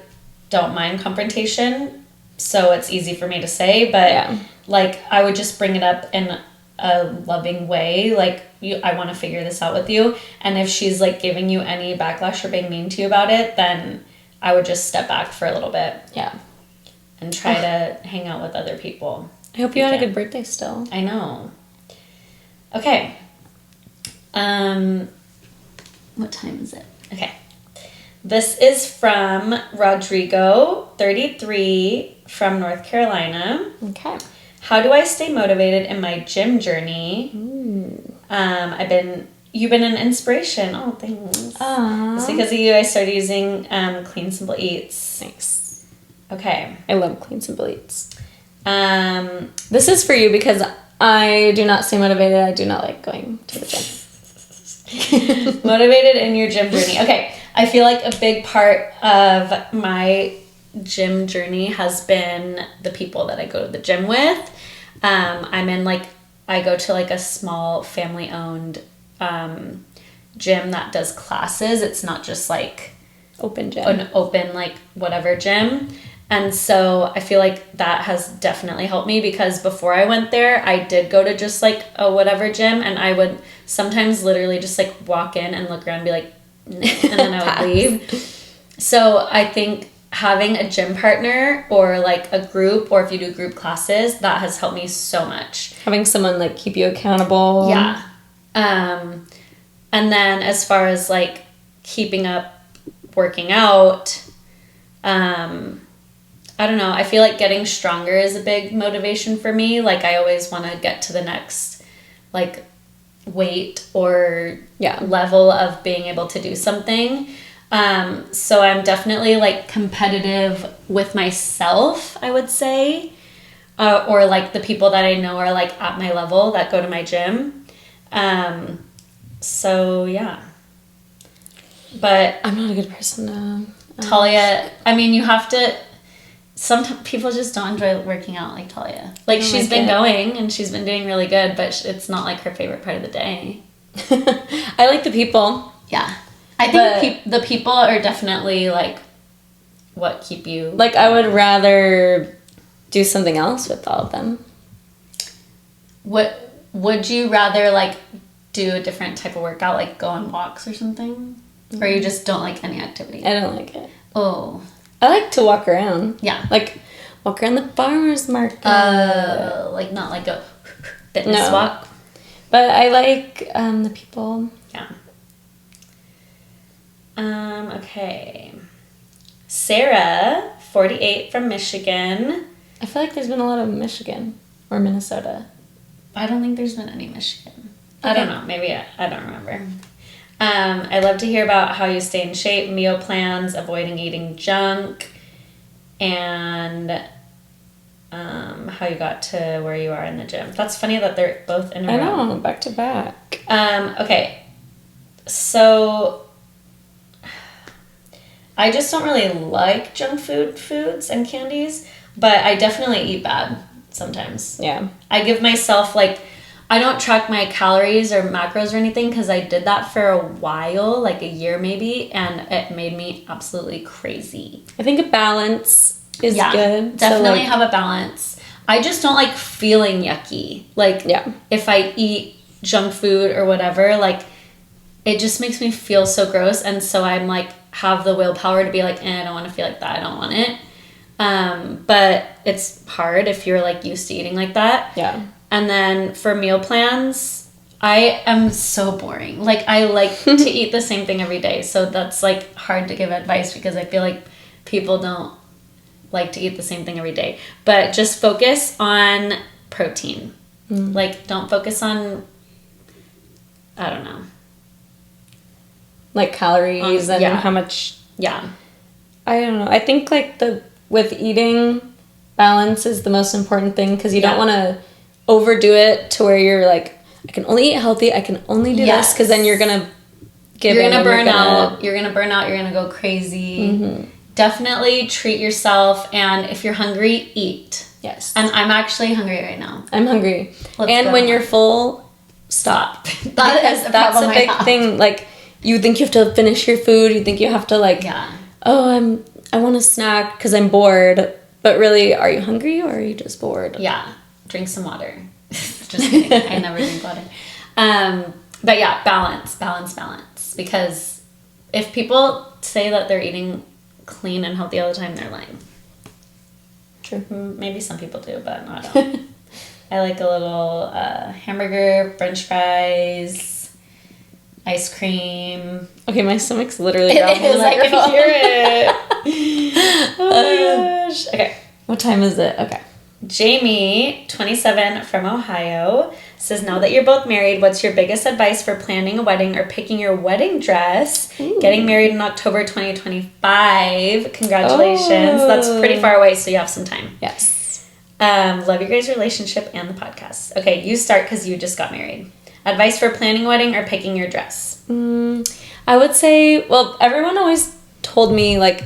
don't mind confrontation, so it's easy for me to say, but, like, I would just bring it up in a loving way. Like, I want to figure this out with you. And if she's, like, giving you any backlash or being mean to you about it, then I would just step back for a little bit. Yeah. And try to hang out with other people. I hope you had a good birthday still. I know. Okay. What time is it? Okay. This is from Rodrigo, 33, from North Carolina. Okay. How do I stay motivated in my gym journey? You've been an inspiration. Oh, thanks. It's because of you I started using Clean Simple Eats. Thanks. Okay. I love Clean Simple Eats. This is for you because I do not stay motivated. I do not like going to the gym. Motivated in your gym journey. Okay. I feel like a big part of my gym journey has been the people that I go to the gym with. I go to, like, a small family-owned gym that does classes. It's not just like open gym. An open like whatever gym. And so I feel like that has definitely helped me, because before I went there, I did go to just like a whatever gym, and I would sometimes literally just like walk in and look around and be like, and then I would leave. So I think having a gym partner or like a group, or if you do group classes, that has helped me so much. Having someone like keep you accountable. Yeah. And then as far as like keeping up working out, I don't know. I feel like getting stronger is a big motivation for me. Like I always want to get to the next like weight or level of being able to do something. So I'm definitely like competitive with myself, I would say, or like the people that I know are like at my level that go to my gym. So yeah, but I'm not a good person to. Talia, I mean, you have to. Some people just don't enjoy working out like Talia. Like she's been going and she's been doing really good, but it's not like her favorite part of the day. I like the people. Yeah. I think the people are definitely like what keep you. Like I would rather do something else with all of them. What would you rather like do a different type of workout, like go on walks or something? Mm-hmm. Or you just don't like any activity? I don't like it. Oh. I like to walk around. Yeah. Like walk around the farmer's market. Like not like a fitness walk. But I like the people. Yeah. Okay. Sarah, 48 from Michigan. I feel like there's been a lot of Michigan or Minnesota. I don't think there's been any Michigan. Okay. I don't know. Maybe I don't remember. I love to hear about how you stay in shape, meal plans, avoiding eating junk, and how you got to where you are in the gym. That's funny that they're both in a row. I know, back to back. Okay. So I just don't really like junk foods and candies, but I definitely eat bad sometimes. Yeah. I give myself like, I don't track my calories or macros or anything, because I did that for a while, like a year maybe, and it made me absolutely crazy. I think a balance is good. Definitely have a balance. I just don't like feeling yucky. Like if I eat junk food or whatever, like it just makes me feel so gross, and so I'm like have the willpower to be like, I don't want to feel like that. I don't want it. But it's hard if you're like used to eating like that. Yeah. And then for meal plans, I am so boring. Like I like to eat the same thing every day. So that's like hard to give advice, because I feel like people don't like to eat the same thing every day. But just focus on protein. Like don't focus on, I don't know. Like calories and how much. Yeah. I don't know. I think like with eating, balance is the most important thing, because you don't want to overdo it to where you're like, I can only eat healthy, I can only do this, because then you're gonna you're gonna burn out, you're gonna go crazy. Mm-hmm. Definitely treat yourself, and if you're hungry, eat. Yes. And I'm actually hungry right now. I'm hungry. And when you're full, stop. That's a big thing. Like you think you have to finish your food, you think you have to like I want a snack because I'm bored, but really, are you hungry or are you just bored? Yeah. Drink some water. Just kidding. I never drink water. But yeah, balance. Because if people say that they're eating clean and healthy all the time, they're lying. True. Maybe some people do, but I don't. I like a little hamburger, french fries, ice cream. Okay, my stomach's literally growling. It is. I can hear it. Oh my gosh. Okay. What time is it? Okay. Jamie, 27, from Ohio, says, now that you're both married, what's your biggest advice for planning a wedding or picking your wedding dress? Ooh. Getting married in October 2025. Congratulations. Oh. That's pretty far away, so you have some time. Yes. Love your guys' relationship and the podcast. Okay, you start because you just got married. Advice for planning a wedding or picking your dress? I would say, well, everyone always told me, like,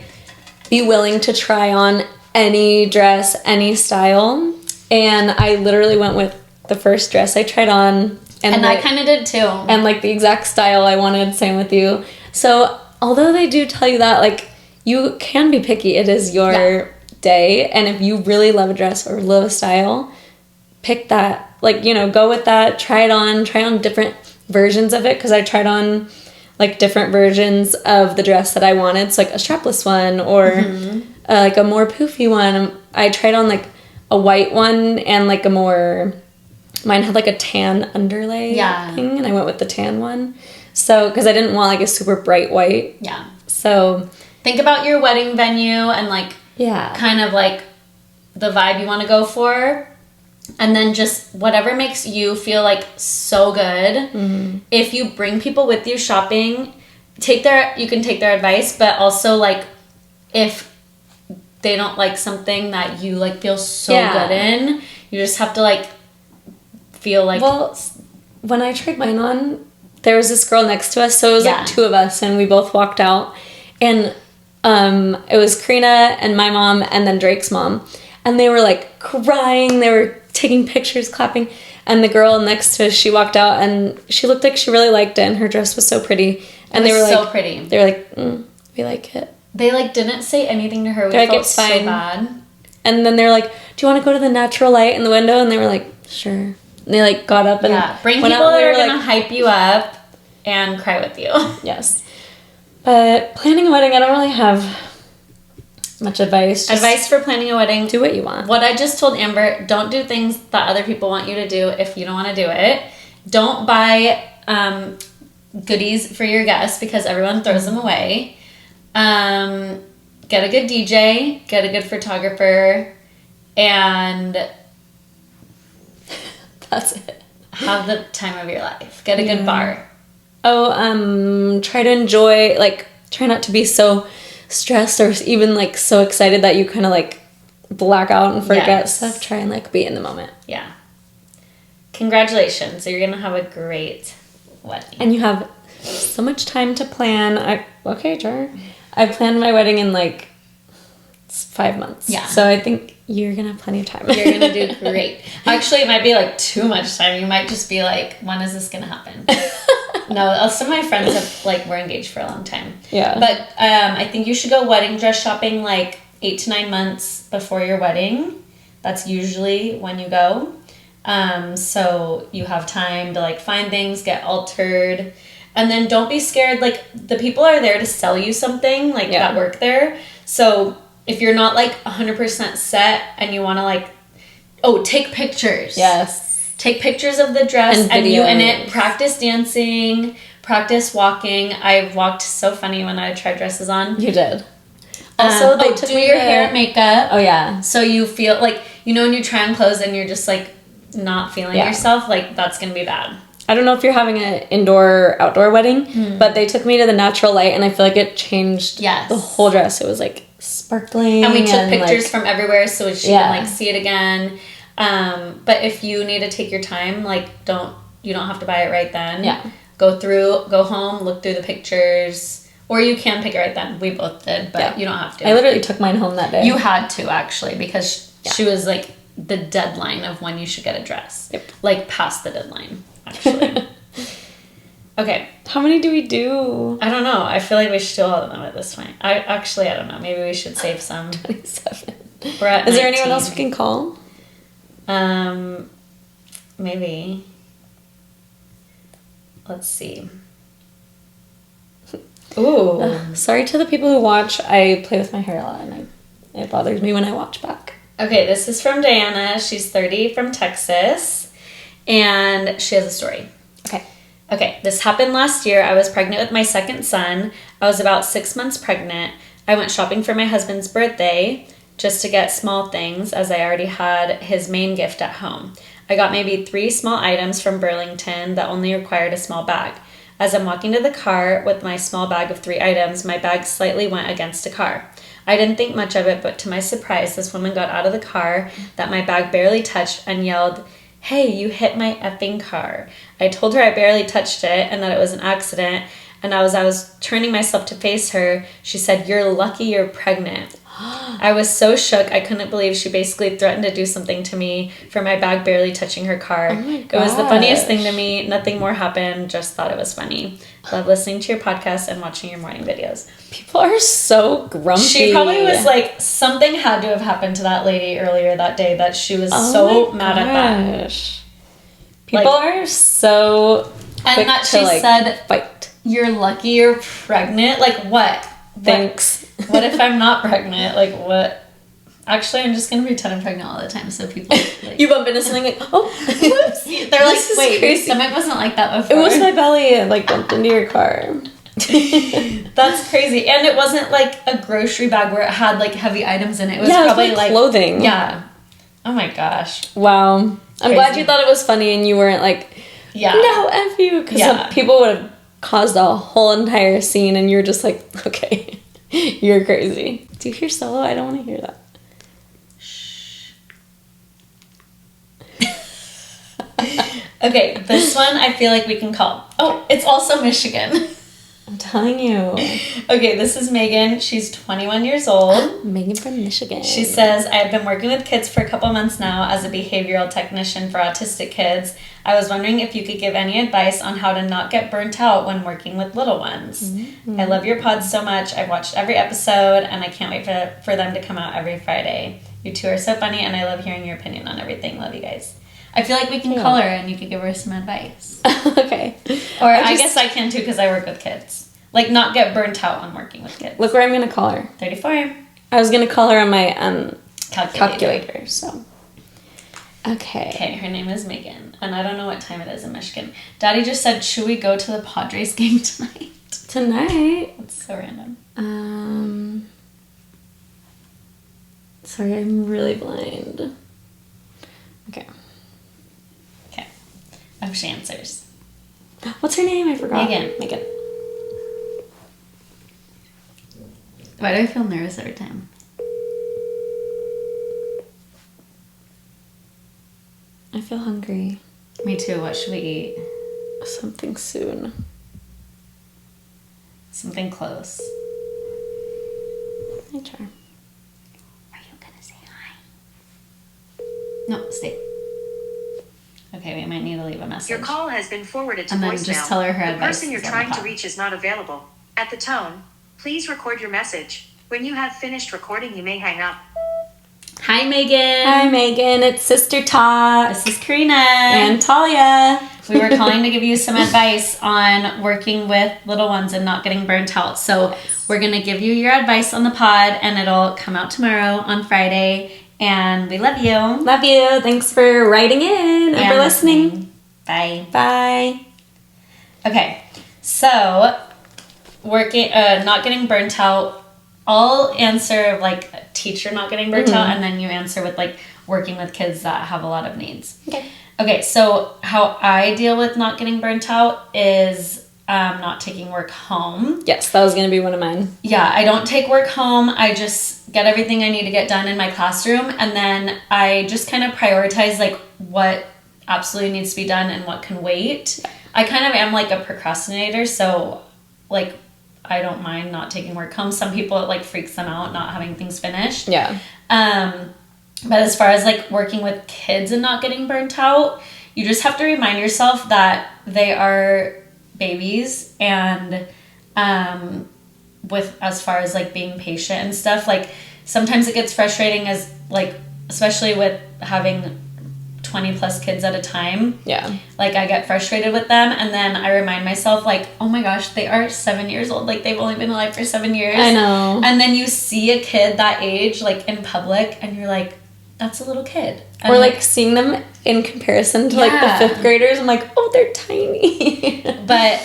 be willing to try on any dress, any style. And I literally went with the first dress I tried on. And I kind of did too. And, like, the exact style I wanted, same with you. So, although they do tell you that, like, you can be picky. It is your day. And if you really love a dress or love a style, pick that. Like, you know, go with that. Try on different versions of it. Because I tried on, like, different versions of the dress that I wanted. So, like, a strapless one or, like, a more poofy one. I tried on, like, a white one and, like, a more... Mine had, like, a tan underlay thing, and I went with the tan one. So, because I didn't want, like, a super bright white. Yeah. So... Think about your wedding venue and, like, kind of, like, the vibe you want to go for. And then just whatever makes you feel, like, so good. Mm-hmm. If you bring people with you shopping, you can take their advice, but also, like, if they don't like something that you, like, feel so good in, you just have to, like... feel like... Well, when I tried mine on, there was this girl next to us, so it was like two of us, and we both walked out, and it was Karina and my mom and then Drake's mom, and they were like crying, they were taking pictures, clapping, and the girl next to us, she walked out, and she looked like she really liked it, and her dress was so pretty, and they were like... so pretty. They were like, we like it. They, like, didn't say anything to her. We felt so bad. And then they're like, do you want to go to the natural light in the window? And they were like, sure. And they, like, got up and... bring people that are going to hype you up and cry with you. Yes. But planning a wedding, I don't really have much advice. Just advice for planning a wedding. Do what you want. What I just told Amber, don't do things that other people want you to do if you don't want to do it. Don't buy goodies for your guests because everyone throws them away. Get a good DJ. Get a good photographer. And... That's it. Have the time of your life. Get a good bar. Oh, try to enjoy, like, try not to be so stressed or even, like, so excited that you kind of, like, black out and forget stuff. Try and, like, be in the moment. Yeah. Congratulations. So you're going to have a great wedding. And you have so much time to plan. Okay, Jar. I planned my wedding in, like, 5 months. Yeah. So I think you're going to have plenty of time. You're going to do great. Actually, it might be, like, too much time. You might just be like, when is this going to happen? No, some of my friends have, like, were engaged for a long time. Yeah. But I think you should go wedding dress shopping, like, 8 to 9 months before your wedding. That's usually when you go. So you have time to, like, find things, get altered. And then don't be scared. Like, the people are there to sell you something, like, that work there. So... if you're not, like, 100% set and you want to, like... Oh, take pictures. Yes. Take pictures of the dress and you in it. Practice dancing. Practice walking. I walked so funny when I tried dresses on. You did. Also, they do your hair and makeup. Oh, yeah. So you feel, like... You know when you try on clothes and you're just, like, not feeling yourself? Like, that's going to be bad. I don't know if you're having an indoor or outdoor wedding, but they took me to the natural light and I feel like it changed the whole dress. It was, like... sparkling, and we took pictures, like, from everywhere so she can, like, see it again. But if you need to take your time, like, you don't have to buy it right then. Go home, look through the pictures, or you can pick it right then. We both did, but you don't have to. I literally took mine home that day. You had to, actually, because she was, like, the deadline of when you should get a dress. Like, past the deadline, actually. Okay. How many do we do? I don't know. I feel like we still don't know at this point. I don't know. Maybe we should save some. 27. We're at 19. Is there anyone else we can call? Maybe. Let's see. Ooh. Sorry to the people who watch. I play with my hair a lot and it bothers me when I watch back. Okay, this is from Diana. She's 30 from Texas. And she has a story. Okay, this happened last year. I was pregnant with my second son. I was about 6 months pregnant. I went shopping for my husband's birthday just to get small things as I already had his main gift at home. I got maybe 3 small items from Burlington that only required a small bag. As I'm walking to the car with my small bag of 3 items, my bag slightly went against a car. I didn't think much of it, but to my surprise, this woman got out of the car that my bag barely touched and yelled, "Hey, you hit my effing car." I told her I barely touched it and that it was an accident. And as I was turning myself to face her, she said, "You're lucky you're pregnant." I was so shook. I couldn't believe she basically threatened to do something to me for my bag barely touching her car. Oh my It was the funniest thing to me. Nothing more happened. Just thought it was funny. Love listening to your podcast and watching your morning videos. People are so grumpy. She probably was like, something had to have happened to that lady earlier that day that she was so mad at that. People are so and that she said, fight. You're lucky you're pregnant. Like, what? Thanks. What if I'm not pregnant? Like, what? Actually, I'm just going to pretend I'm pregnant all the time so people... Like, you bump into something like, oh, whoops. They're like, wait, your stomach wasn't like that before. It was my belly. It, like, bumped into your car. That's crazy. And it wasn't, like, a grocery bag where it had, like, heavy items in it. It was probably, it was like clothing. Yeah. Oh, my gosh. Wow. I'm glad you thought it was funny and you weren't like, no, F you. Because people would have caused a whole entire scene and you're just like, okay, you're crazy. Do you hear solo? I don't want to hear that. Okay, this one I feel like we can call. Oh, it's also Michigan. I'm telling you. Okay, this is Megan. She's 21 years old. Megan from Michigan. She says, I've been working with kids for a couple months now as a behavioral technician for autistic kids. I was wondering if you could give any advice on how to not get burnt out when working with little ones. Mm-hmm. I love your pods so much. I've watched every episode, and I can't wait for them to come out every Friday. You two are so funny, and I love hearing your opinion on everything. Love you guys. I feel like we can call her and you could give her some advice. Okay. Or I guess I can too because I work with kids. Like, not get burnt out on working with kids. Look where I'm going to call her. 34. I was going to call her on my calculator. So. Okay. Okay, her name is Megan. And I don't know what time it is in Michigan. Daddy just said, should we go to the Padres game tonight? Tonight? That's so random. Sorry, I'm really blind. Okay. I hope she answers. What's her name? I forgot. Megan. Why do I feel nervous every time? I feel hungry. Me too. What should we eat? Something soon. Something close. Hi, Charm. Are you gonna say hi? No, stay. Okay, we might need to leave a message. Your call has been forwarded to voicemail. voicemail. And then just tell her The advice. person you're trying to reach is not available. At the tone, please record your message. When you have finished recording, you may hang up. Hi, Megan. Hi, Megan. It's Sister Talk. This is Karina. And Talia. We were calling to give you some advice on working with little ones and not getting burnt out. So we're going to give you your advice on the pod, and it'll come out tomorrow on Friday. And we love you. Love you. Thanks for writing in and for listening. Bye. Bye. Okay, so working, not getting burnt out. I'll answer like a teacher not getting burnt out, and then you answer with like working with kids that have a lot of needs. Okay, so how I deal with not getting burnt out is not taking work home. Yes, that was going to be one of mine. Yeah, I don't take work home. I just get everything I need to get done in my classroom, and then I just kind of prioritize like what absolutely needs to be done and what can wait. I kind of am like a procrastinator, so like I don't mind not taking work home. Some people, it like freaks them out not having things finished. Yeah. But as far as like working with kids and not getting burnt out, you just have to remind yourself that they are babies, and with as far as like being patient and stuff, like sometimes it gets frustrating as like, especially with having 20 plus kids at a time. Yeah. Like I get frustrated with them, and then I remind myself like, oh my gosh, they are 7 years old. Like they've only been alive for 7 years. I know. And then you see a kid that age like in public, and you're like, that's a little kid. And or like seeing them in comparison to like the 5th graders, I'm like, oh, they're tiny. But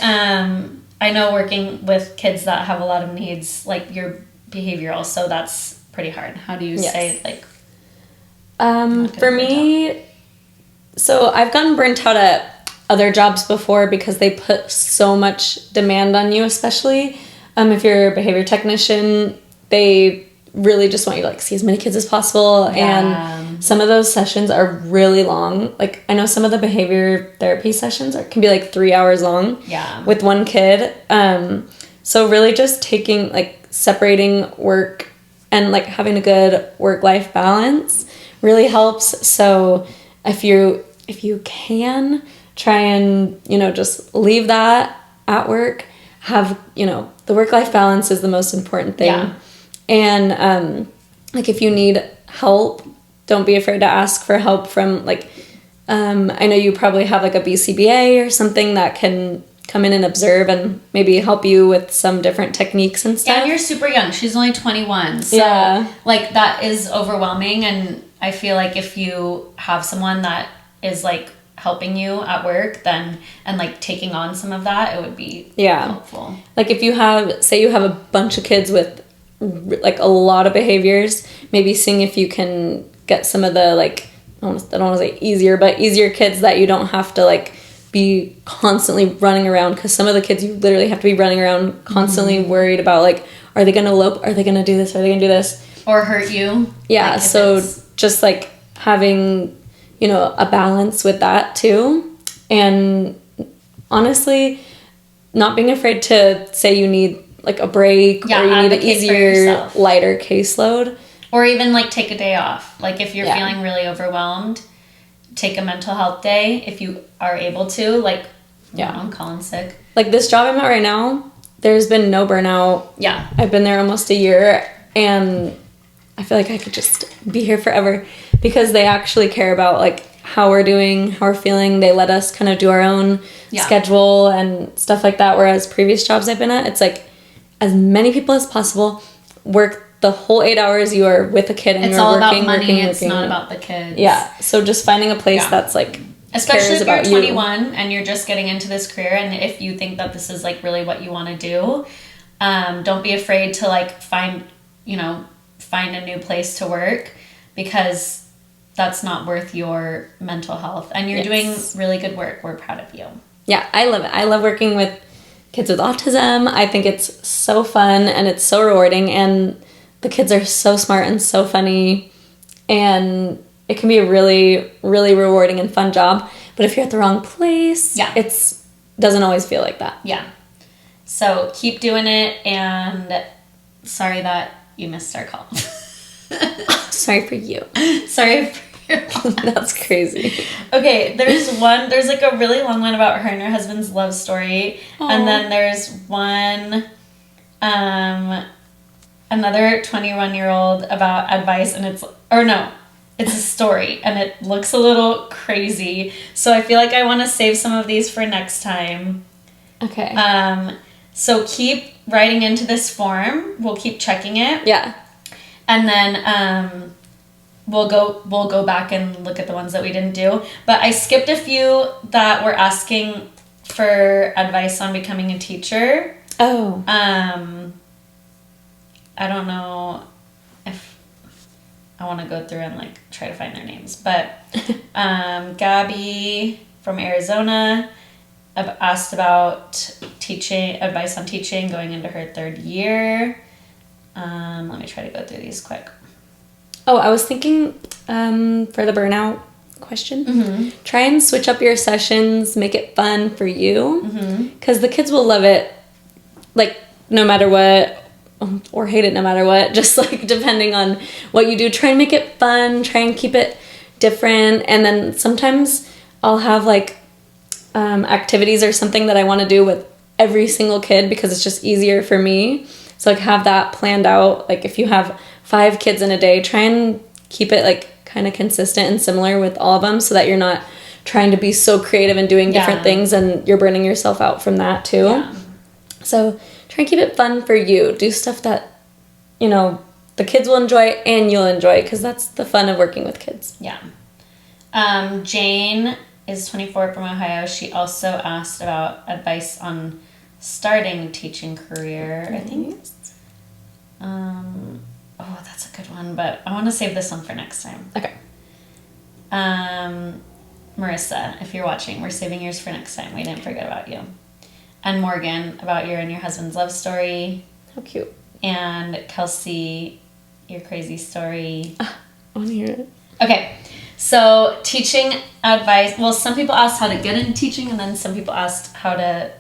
I know working with kids that have a lot of needs, like you're behavioral, so that's pretty hard. How do you say like? For me, so I've gotten burnt out at other jobs before because they put so much demand on you, especially if you're a behavior technician. They really just want you to like see as many kids as possible, and some of those sessions are really long. Like I know some of the behavior therapy sessions can be like 3 hours long with one kid. So really just taking like separating work and like having a good work-life balance really helps. So if you can try and, you know, just leave that at work, have, you know, the work-life balance is the most important thing. Yeah. And like if you need help, don't be afraid to ask for help from like, I know you probably have like a BCBA or something that can come in and observe and maybe help you with some different techniques and stuff. And you're super young. She's only 21. So like that is overwhelming. And I feel like if you have someone that is like helping you at work then and like taking on some of that, it would be helpful. Like if you have, say you have a bunch of kids with like a lot of behaviors, maybe seeing if you can get some of the like, I don't want to say easier kids that you don't have to like be constantly running around, because some of the kids you literally have to be running around constantly worried about like, are they going to elope? Are they going to do this? Are they going to do this? Or hurt you? Yeah, like so just like having, you know, a balance with that too. And honestly, not being afraid to say you need like a break or you need an easier, lighter caseload. Or even like take a day off. Like if you're feeling really overwhelmed, take a mental health day if you are able to. Like, I'm calling sick. Like this job I'm at right now, there's been no burnout. Yeah. I've been there almost a year and I feel like I could just be here forever because they actually care about like how we're doing, how we're feeling. They let us kind of do our own schedule and stuff like that. Whereas previous jobs I've been at, it's like as many people as possible, work the whole 8 hours you are with a kid and you're working. It's all about money. It's not about the kids. Yeah. So just finding a place that's like, especially if you're 21 and you're just getting into this career, and if you think that this is like really what you want to do, don't be afraid to like find a new place to work, because that's not worth your mental health, and you're doing really good work. We're proud of you. Yeah, I love it. I love working with kids with autism. I think it's so fun and it's so rewarding, and the kids are so smart and so funny, and it can be a really, really rewarding and fun job. But if you're at the wrong place, it doesn't always feel like that. Yeah. So keep doing it, and sorry that you missed our call. Sorry for you. Sorry for your mom. That's crazy. Okay, there's like a really long one about her and her husband's love story. Aww. And then there's one, another 21-year-old about advice, and it's a story, and it looks a little crazy. So I feel like I want to save some of these for next time. Okay. So keep writing into this form. We'll keep checking it. Yeah. And then we'll go back and look at the ones that we didn't do. But I skipped a few that were asking for advice on becoming a teacher. Oh. I don't know if I want to go through and like try to find their names, but Gabby from Arizona asked about advice on teaching going into her 3rd year. Let me try to go through these quick. Oh, I was thinking for the burnout question, try and switch up your sessions, make it fun for you, because the kids will love it, like no matter what, or hate it no matter what, just like depending on what you do. Try and make it fun, try and keep it different. And then sometimes I'll have like activities or something that I want to do with every single kid because it's just easier for me. So like have that planned out. Like if you have 5 kids in a day, try and keep it like kind of consistent and similar with all of them, so that you're not trying to be so creative and doing different things and you're burning yourself out from that too. Yeah. So try and keep it fun for you. Do stuff that, the kids will enjoy and you'll enjoy, because that's the fun of working with kids. Yeah. Jane is 24 from Ohio. She also asked about advice on starting a teaching career, I think. Oh, that's a good one, but I want to save this one for next time. Okay. Marissa, if you're watching, we're saving yours for next time. We didn't forget about you. And Morgan, about your and your husband's love story. How cute. And Kelsey, your crazy story. I want to hear it. Okay. So teaching advice. Well, some people asked how to get into teaching, and then some people asked how to,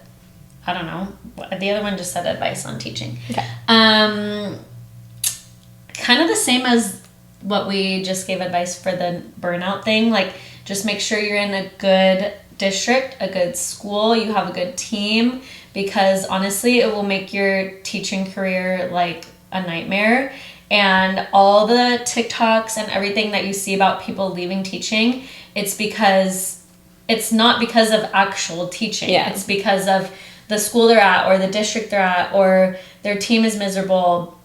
I don't know. The other one just said advice on teaching. Okay. kind of the same as what we just gave advice for the burnout thing. Like, just make sure you're in a good district, a good school, you have a good team, because honestly, it will make your teaching career like a nightmare. And all the TikToks and everything that you see about people leaving teaching, it's not because of actual teaching. Yeah. It's because of the school they're at, or the district they're at, or their team is miserable.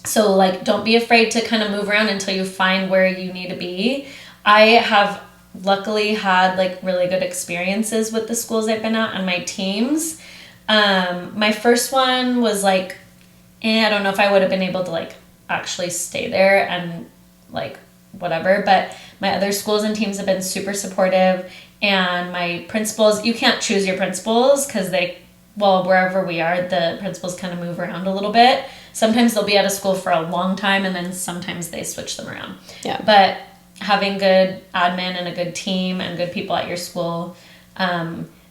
So, like, don't be afraid to kind of move around until you find where you need to be. I have luckily had, like, really good experiences with the schools I've been at and my teams. My first one was, like, I don't know if I would have been able to, like, actually stay there and, like, whatever. But my other schools and teams have been super supportive. And my principals, you can't choose your principals because wherever we are, the principals kind of move around a little bit. Sometimes they'll be at a school for a long time, and then sometimes they switch them around. Yeah. But having good admin and a good team and good people at your school,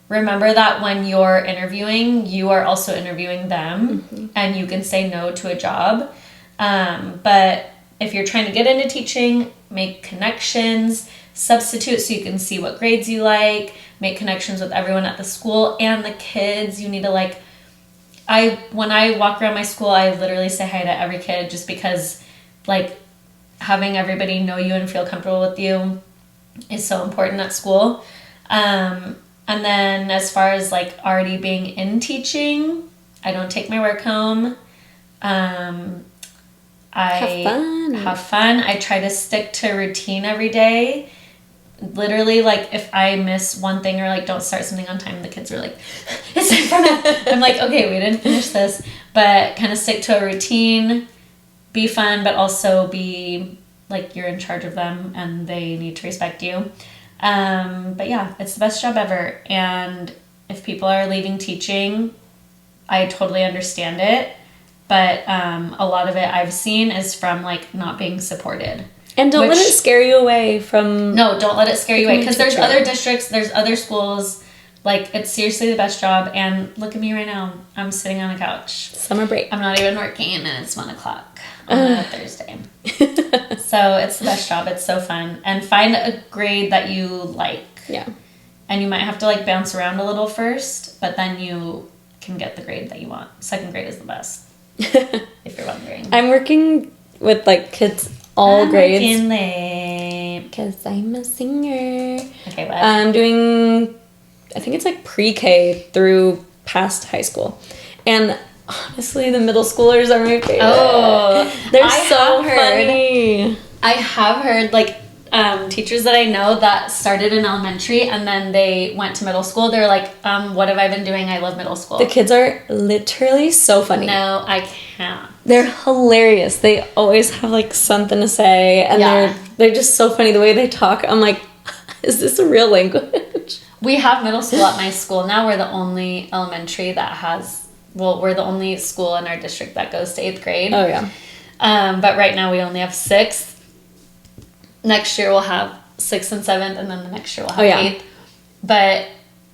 remember that when you're interviewing, you are also interviewing them, and you can say no to a job. But if you're trying to get into teaching, make connections, substitute so you can see what grades you like, make connections with everyone at the school and the kids. You need to, like, when I walk around my school, I literally say hi to every kid, just because, like, having everybody know you and feel comfortable with you is so important at school. And then as far as, like, already being in teaching, I don't take my work home. I have fun. I try to stick to routine every day. Literally, like, if I miss one thing or, like, don't start something on time, the kids are like, it's time for that. I'm like, okay, we didn't finish this. But kind of stick to a routine, be fun, but also be, like, you're in charge of them and they need to respect you. But yeah, it's the best job ever. And if people are leaving teaching, I totally understand it. But a lot of it I've seen is from, like, not being supported. And don't let it scare you away from... No, don't let it scare you away. Because there's other districts, there's other schools. Like, it's seriously the best job. And look at me right now. I'm sitting on a couch. Summer break. I'm not even working, and it's 1 o'clock on a Thursday. So it's the best job. It's so fun. And find a grade that you like. Yeah. And you might have to, like, bounce around a little first, but then you can get the grade that you want. Second grade is the best. If you're wondering. I'm working with, like, kids all grades. I'm late. Because I'm a singer. Okay, what? I'm doing, I think it's, like, pre-K through past high school. And honestly, the middle schoolers are my favorite. Oh. They're so funny. I have heard, like, teachers that I know that started in elementary and then they went to middle school. They're like, what have I been doing? I love middle school. The kids are literally so funny. No, I can't. They're hilarious. They always have, like, something to say, and they're just so funny the way they talk. I'm like, is this a real language? We have middle school at my school now. We're the only elementary that has, we're the only school in our district that goes to 8th grade. Oh yeah. But right now we only have 6th. Next year we'll have 6th and 7th, and then the next year we'll have 8th. But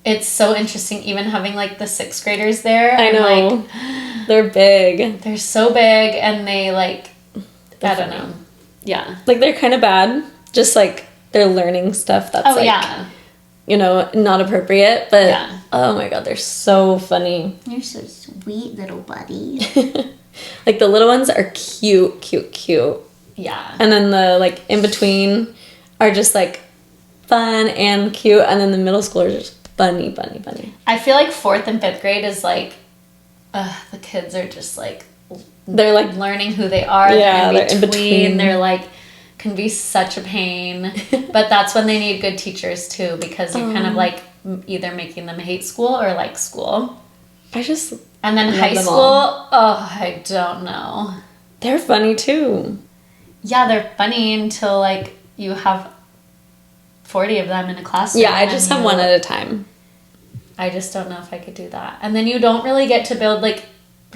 it's so interesting even having, like, the 6th graders there. I know. Like, they're big. They're so big, and they, like, I don't know. Yeah. Like, they're kind of bad. Just, like, they're learning stuff that's, you know, not appropriate. But, oh my God, they're so funny. You're so sweet, little buddy. Like, the little ones are cute. Yeah. And then the, like, in between are just, like, fun and cute. And then the middle schoolers are just funny. I feel like 4th and 5th grade is, like, the kids are just, like, they're, like, learning who they are. Yeah, they're in between. They're, like, can be such a pain. But that's when they need good teachers, too, because you're kind of, like, either making them hate school or like school. And then high school, I don't know. They're funny, too. Yeah, they're funny until, like, you have 40 of them in a classroom. Yeah, I just have one at a time. I just don't know if I could do that. And then you don't really get to build, like,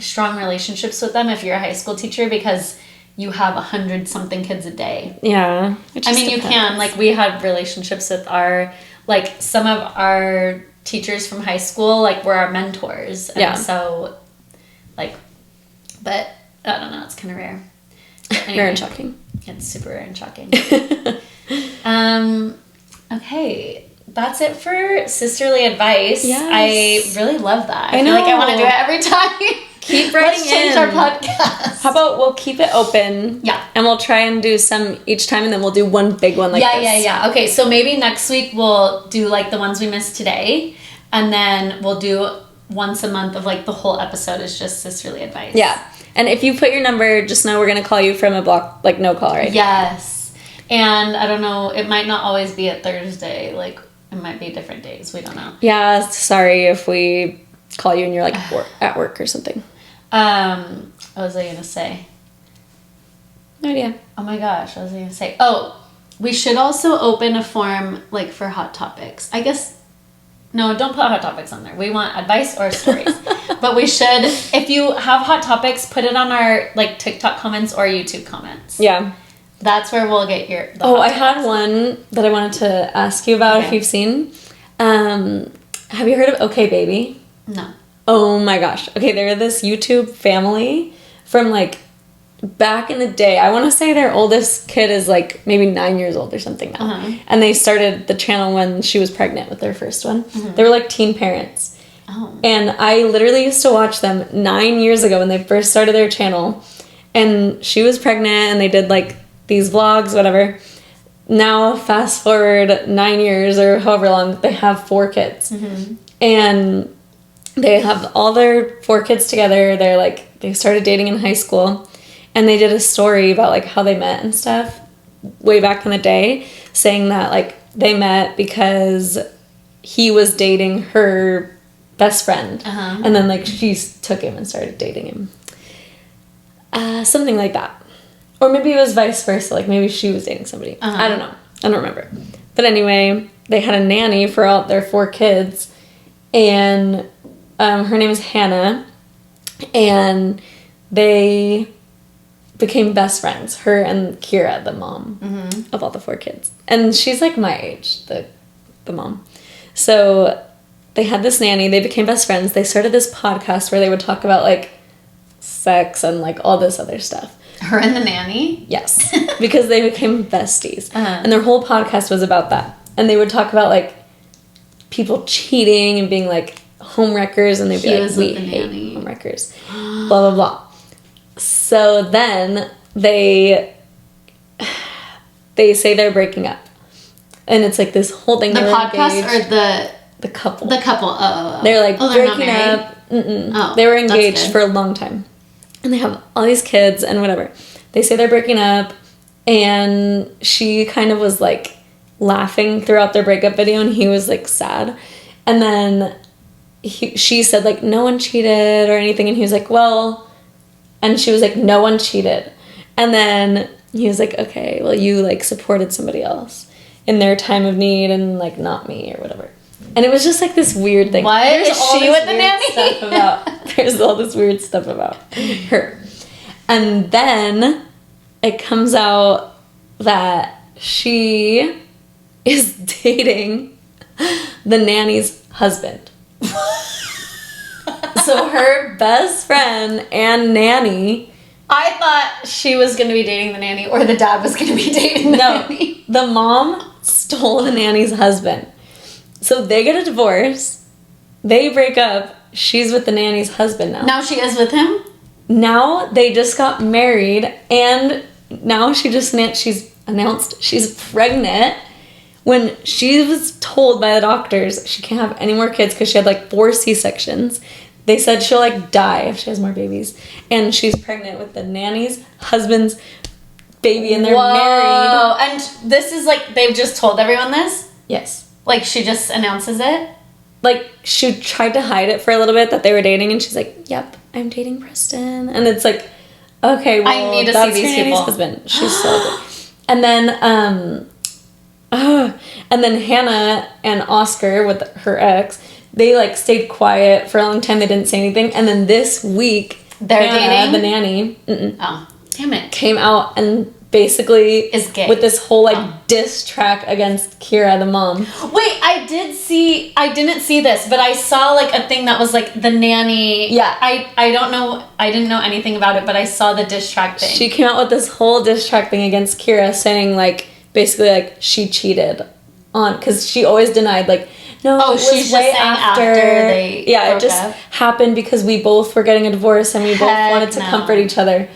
strong relationships with them if you're a high school teacher, because you have 100-something kids a day. Yeah. I mean, you can. Like, we had relationships with our, like, some of our teachers from high school, like, were our mentors. And so, like, but I don't know, it's kind of rare. Anyway, rare and shocking. It's super rare and shocking. Okay. That's it for sisterly advice. Yes. I really love that. I feel like I want to do know. it every time. Keep writing Let's change our podcast. How about we'll keep it open? Yeah. And we'll try and do some each time, and then we'll do one big one like this. Yeah. Okay, so maybe next week we'll do like the ones we missed today, and then we'll do once a month of like the whole episode is just sisterly advice. Yeah. And if you put your number, just know we're going to call you from a block, like no call, right? Yes. And I don't know, it might not always be at Thursday. Like, it might be different days. We don't know. Yeah, sorry if we call you and you're like at work or something. What was I going to say? No idea. Oh my gosh, what was I going to say? Oh, we should also open a form like for hot topics. I guess, no, don't put hot topics on there. We want advice or stories. But we should, if you have hot topics, put it on our like TikTok comments or YouTube comments. Yeah. That's where we'll get your... I had one that I wanted to ask you about if you've seen. Have you heard of Okay Baby? No. Oh my gosh. Okay, they're this YouTube family from like back in the day. I want to say their oldest kid is like maybe 9 years old or something now. Uh-huh. And they started the channel when she was pregnant with their first one. Mm-hmm. They were like teen parents. Oh. And I literally used to watch them 9 years ago when they first started their channel. And she was pregnant and they did like these vlogs, whatever. Now, fast forward 9 years or however long, they have 4 kids. Mm-hmm. And they have all their 4 kids together. They're like, they started dating in high school. And they did a story about like how they met and stuff way back in the day, saying that like they met because he was dating her best friend. Uh-huh. And then like she took him and started dating him. Something like that. Or maybe it was vice versa. Like, maybe she was dating somebody. Uh-huh. I don't know. I don't remember. But anyway, they had a nanny for all their 4 kids. And her name is Hannah. And they became best friends. Her and Kira, the mom of all the 4 kids. And she's, like, my age, the mom. So they had this nanny. They became best friends. They started this podcast where they would talk about, like, sex and, like, all this other stuff. Her and the nanny? Yes. Because they became besties. Uh-huh. And their whole podcast was about that. And they would talk about, like, people cheating and being, like, homewreckers. And they'd be like, we hate homewreckers. Blah, blah, blah. So then they say they're breaking up. And it's, like, this whole thing. The podcast engaged. Or the couple? The couple. Oh. They're, like, they're breaking up. Oh, they were engaged for a long time. And they have all these kids and whatever. They say they're breaking up. And she kind of was, like, laughing throughout their breakup video. And he was, like, sad. And then she said, like, no one cheated or anything. And he was like, well... And she was like, no one cheated. And then he was like, okay, well, you, like, supported somebody else in their time of need and, like, not me or whatever. And it was just, like, this weird thing. What? Is she with the nanny? There's all this weird stuff about her. And then it comes out that she is dating the nanny's husband. So her best friend and nanny... I thought she was going to be dating the nanny or the dad was going to be dating the nanny. The mom stole the nanny's husband. So they get a divorce. They break up. She's with the nanny's husband now. Now she is with him? Now they just got married. And now she's announced she's pregnant. When she was told by the doctors she can't have any more kids because she had like 4 C-sections. They said she'll like die if she has more babies. And she's pregnant with the nanny's husband's baby and they're married. And this is like, they've just told everyone this? Yes. Like she just announces it? Like she tried to hide it for a little bit that they were dating and she's like, yep, I'm dating Preston. And it's like, okay, well, I need to that's see these her nanny's people. husband. She's so good. And then Hannah and Oscar with her ex, they like stayed quiet for a long time. They didn't say anything. And then this week, they're Hannah, dating? the nanny, Oh, damn it. came out and basically is gay with this whole like diss track against Kira, the mom. Wait, I didn't see this, but I saw like a thing that was like the nanny. Yeah. I don't know, I didn't know anything about it, but I saw the diss track thing. She came out with this whole diss track thing against Kira, saying like, basically like she cheated on, because she always denied like, no, it was she's way just saying after they it broke just up. happened because we both were getting a divorce and we both wanted to comfort each other.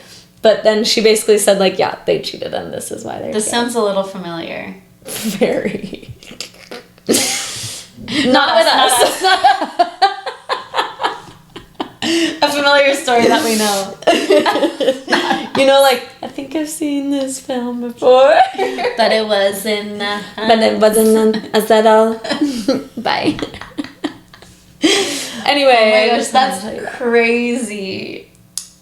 But then she basically said like, yeah, they cheated and this is why they're This together. sounds a little familiar. Very. Not with us. A familiar story that we know. You know, like, I think I've seen this film before. But it wasn't. But it wasn't. Is that all? Bye. Anyway. Oh my gosh, that's crazy.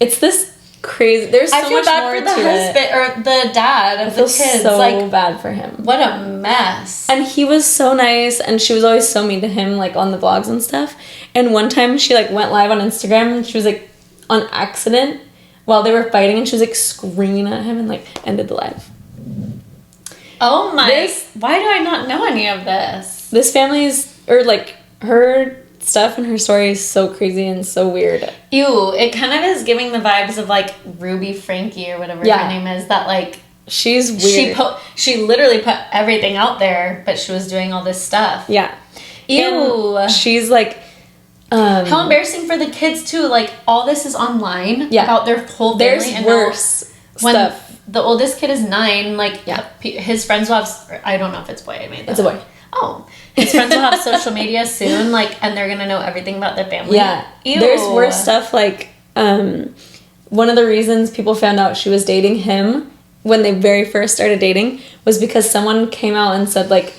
It's this crazy. There's so I feel much bad more for the to husband it. or the dad of the kids. So like, bad for him. what a mess. And he was so nice, and she was always so mean to him, like on the vlogs and stuff. And one time she like went live on Instagram, and she was like on accident while they were fighting, and she was like screaming at him and like ended the live. Oh my! Why do I not know any of this? This family's, or like her stuff and her story is so crazy and so weird. Ew! It kind of is giving the vibes of like Ruby Frankie or whatever her name is. That like she's weird. She literally put everything out there, but she was doing all this stuff. Yeah. Ew! And she's like. How embarrassing for the kids too. Like all this is online about their whole family. There's and worse when stuff. The oldest kid is 9. Like his friends will have. I don't know if it's boy. I made that. It's a boy. Oh, his friends will have social media soon. Like, and they're gonna know everything about their family. Yeah. Ew. There's worse stuff. Like, one of the reasons people found out she was dating him when they very first started dating was because someone came out and said like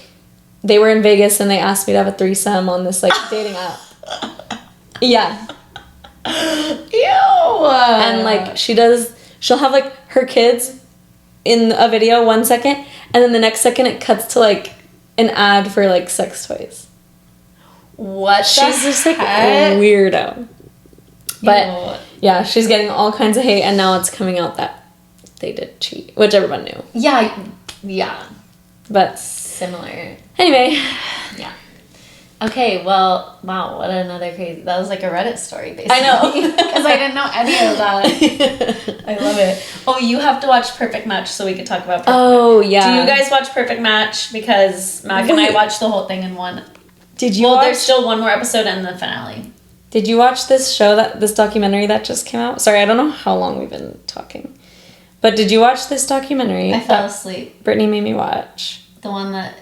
they were in Vegas and they asked me to have a threesome on this like dating app. Yeah. Ew. And like she'll have like her kids in a video 1 second, and then the next second it cuts to like an ad for like sex toys. What? She's just like a weirdo. But yeah, she's getting all kinds of hate, and now it's coming out that they did cheat, which everyone knew. Yeah. But similar. Anyway. Yeah. Okay, well, wow, what another crazy... That was like a Reddit story, basically. I know. Because I didn't know any of that. I love it. Oh, you have to watch Perfect Match so we could talk about Perfect Match. Yeah. Do you guys watch Perfect Match? Because Mac and I watched the whole thing in one. Did you watch... there's still one more episode in the finale. Did you watch this documentary that just came out? Sorry, I don't know how long we've been talking. But did you watch this documentary? I fell asleep. Brittany made me watch. The one that...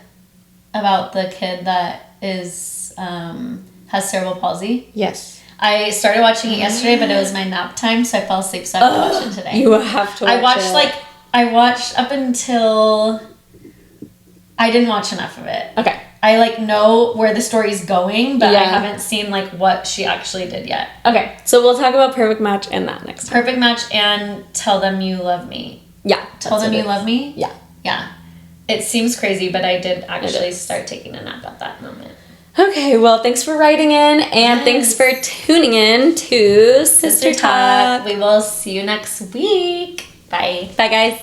About the kid that is has cerebral palsy. Yes. I started watching it yesterday, but it was my nap time, so I fell asleep, so I have to watch it today. You have to watch it. I watched up until... I didn't watch enough of it. Okay. I know where the story's going, but Yeah. I haven't seen what she actually did yet. Okay. So we'll talk about Perfect Match and that next time. Perfect Match and Tell Them You Love Me. Yeah. Tell Them You Love Me? Yeah. Yeah. It seems crazy, but I did actually start taking a nap at that moment. Okay, well, thanks for writing in, and thanks for tuning in to Sister Talk. We will see you next week. Bye. Bye, guys.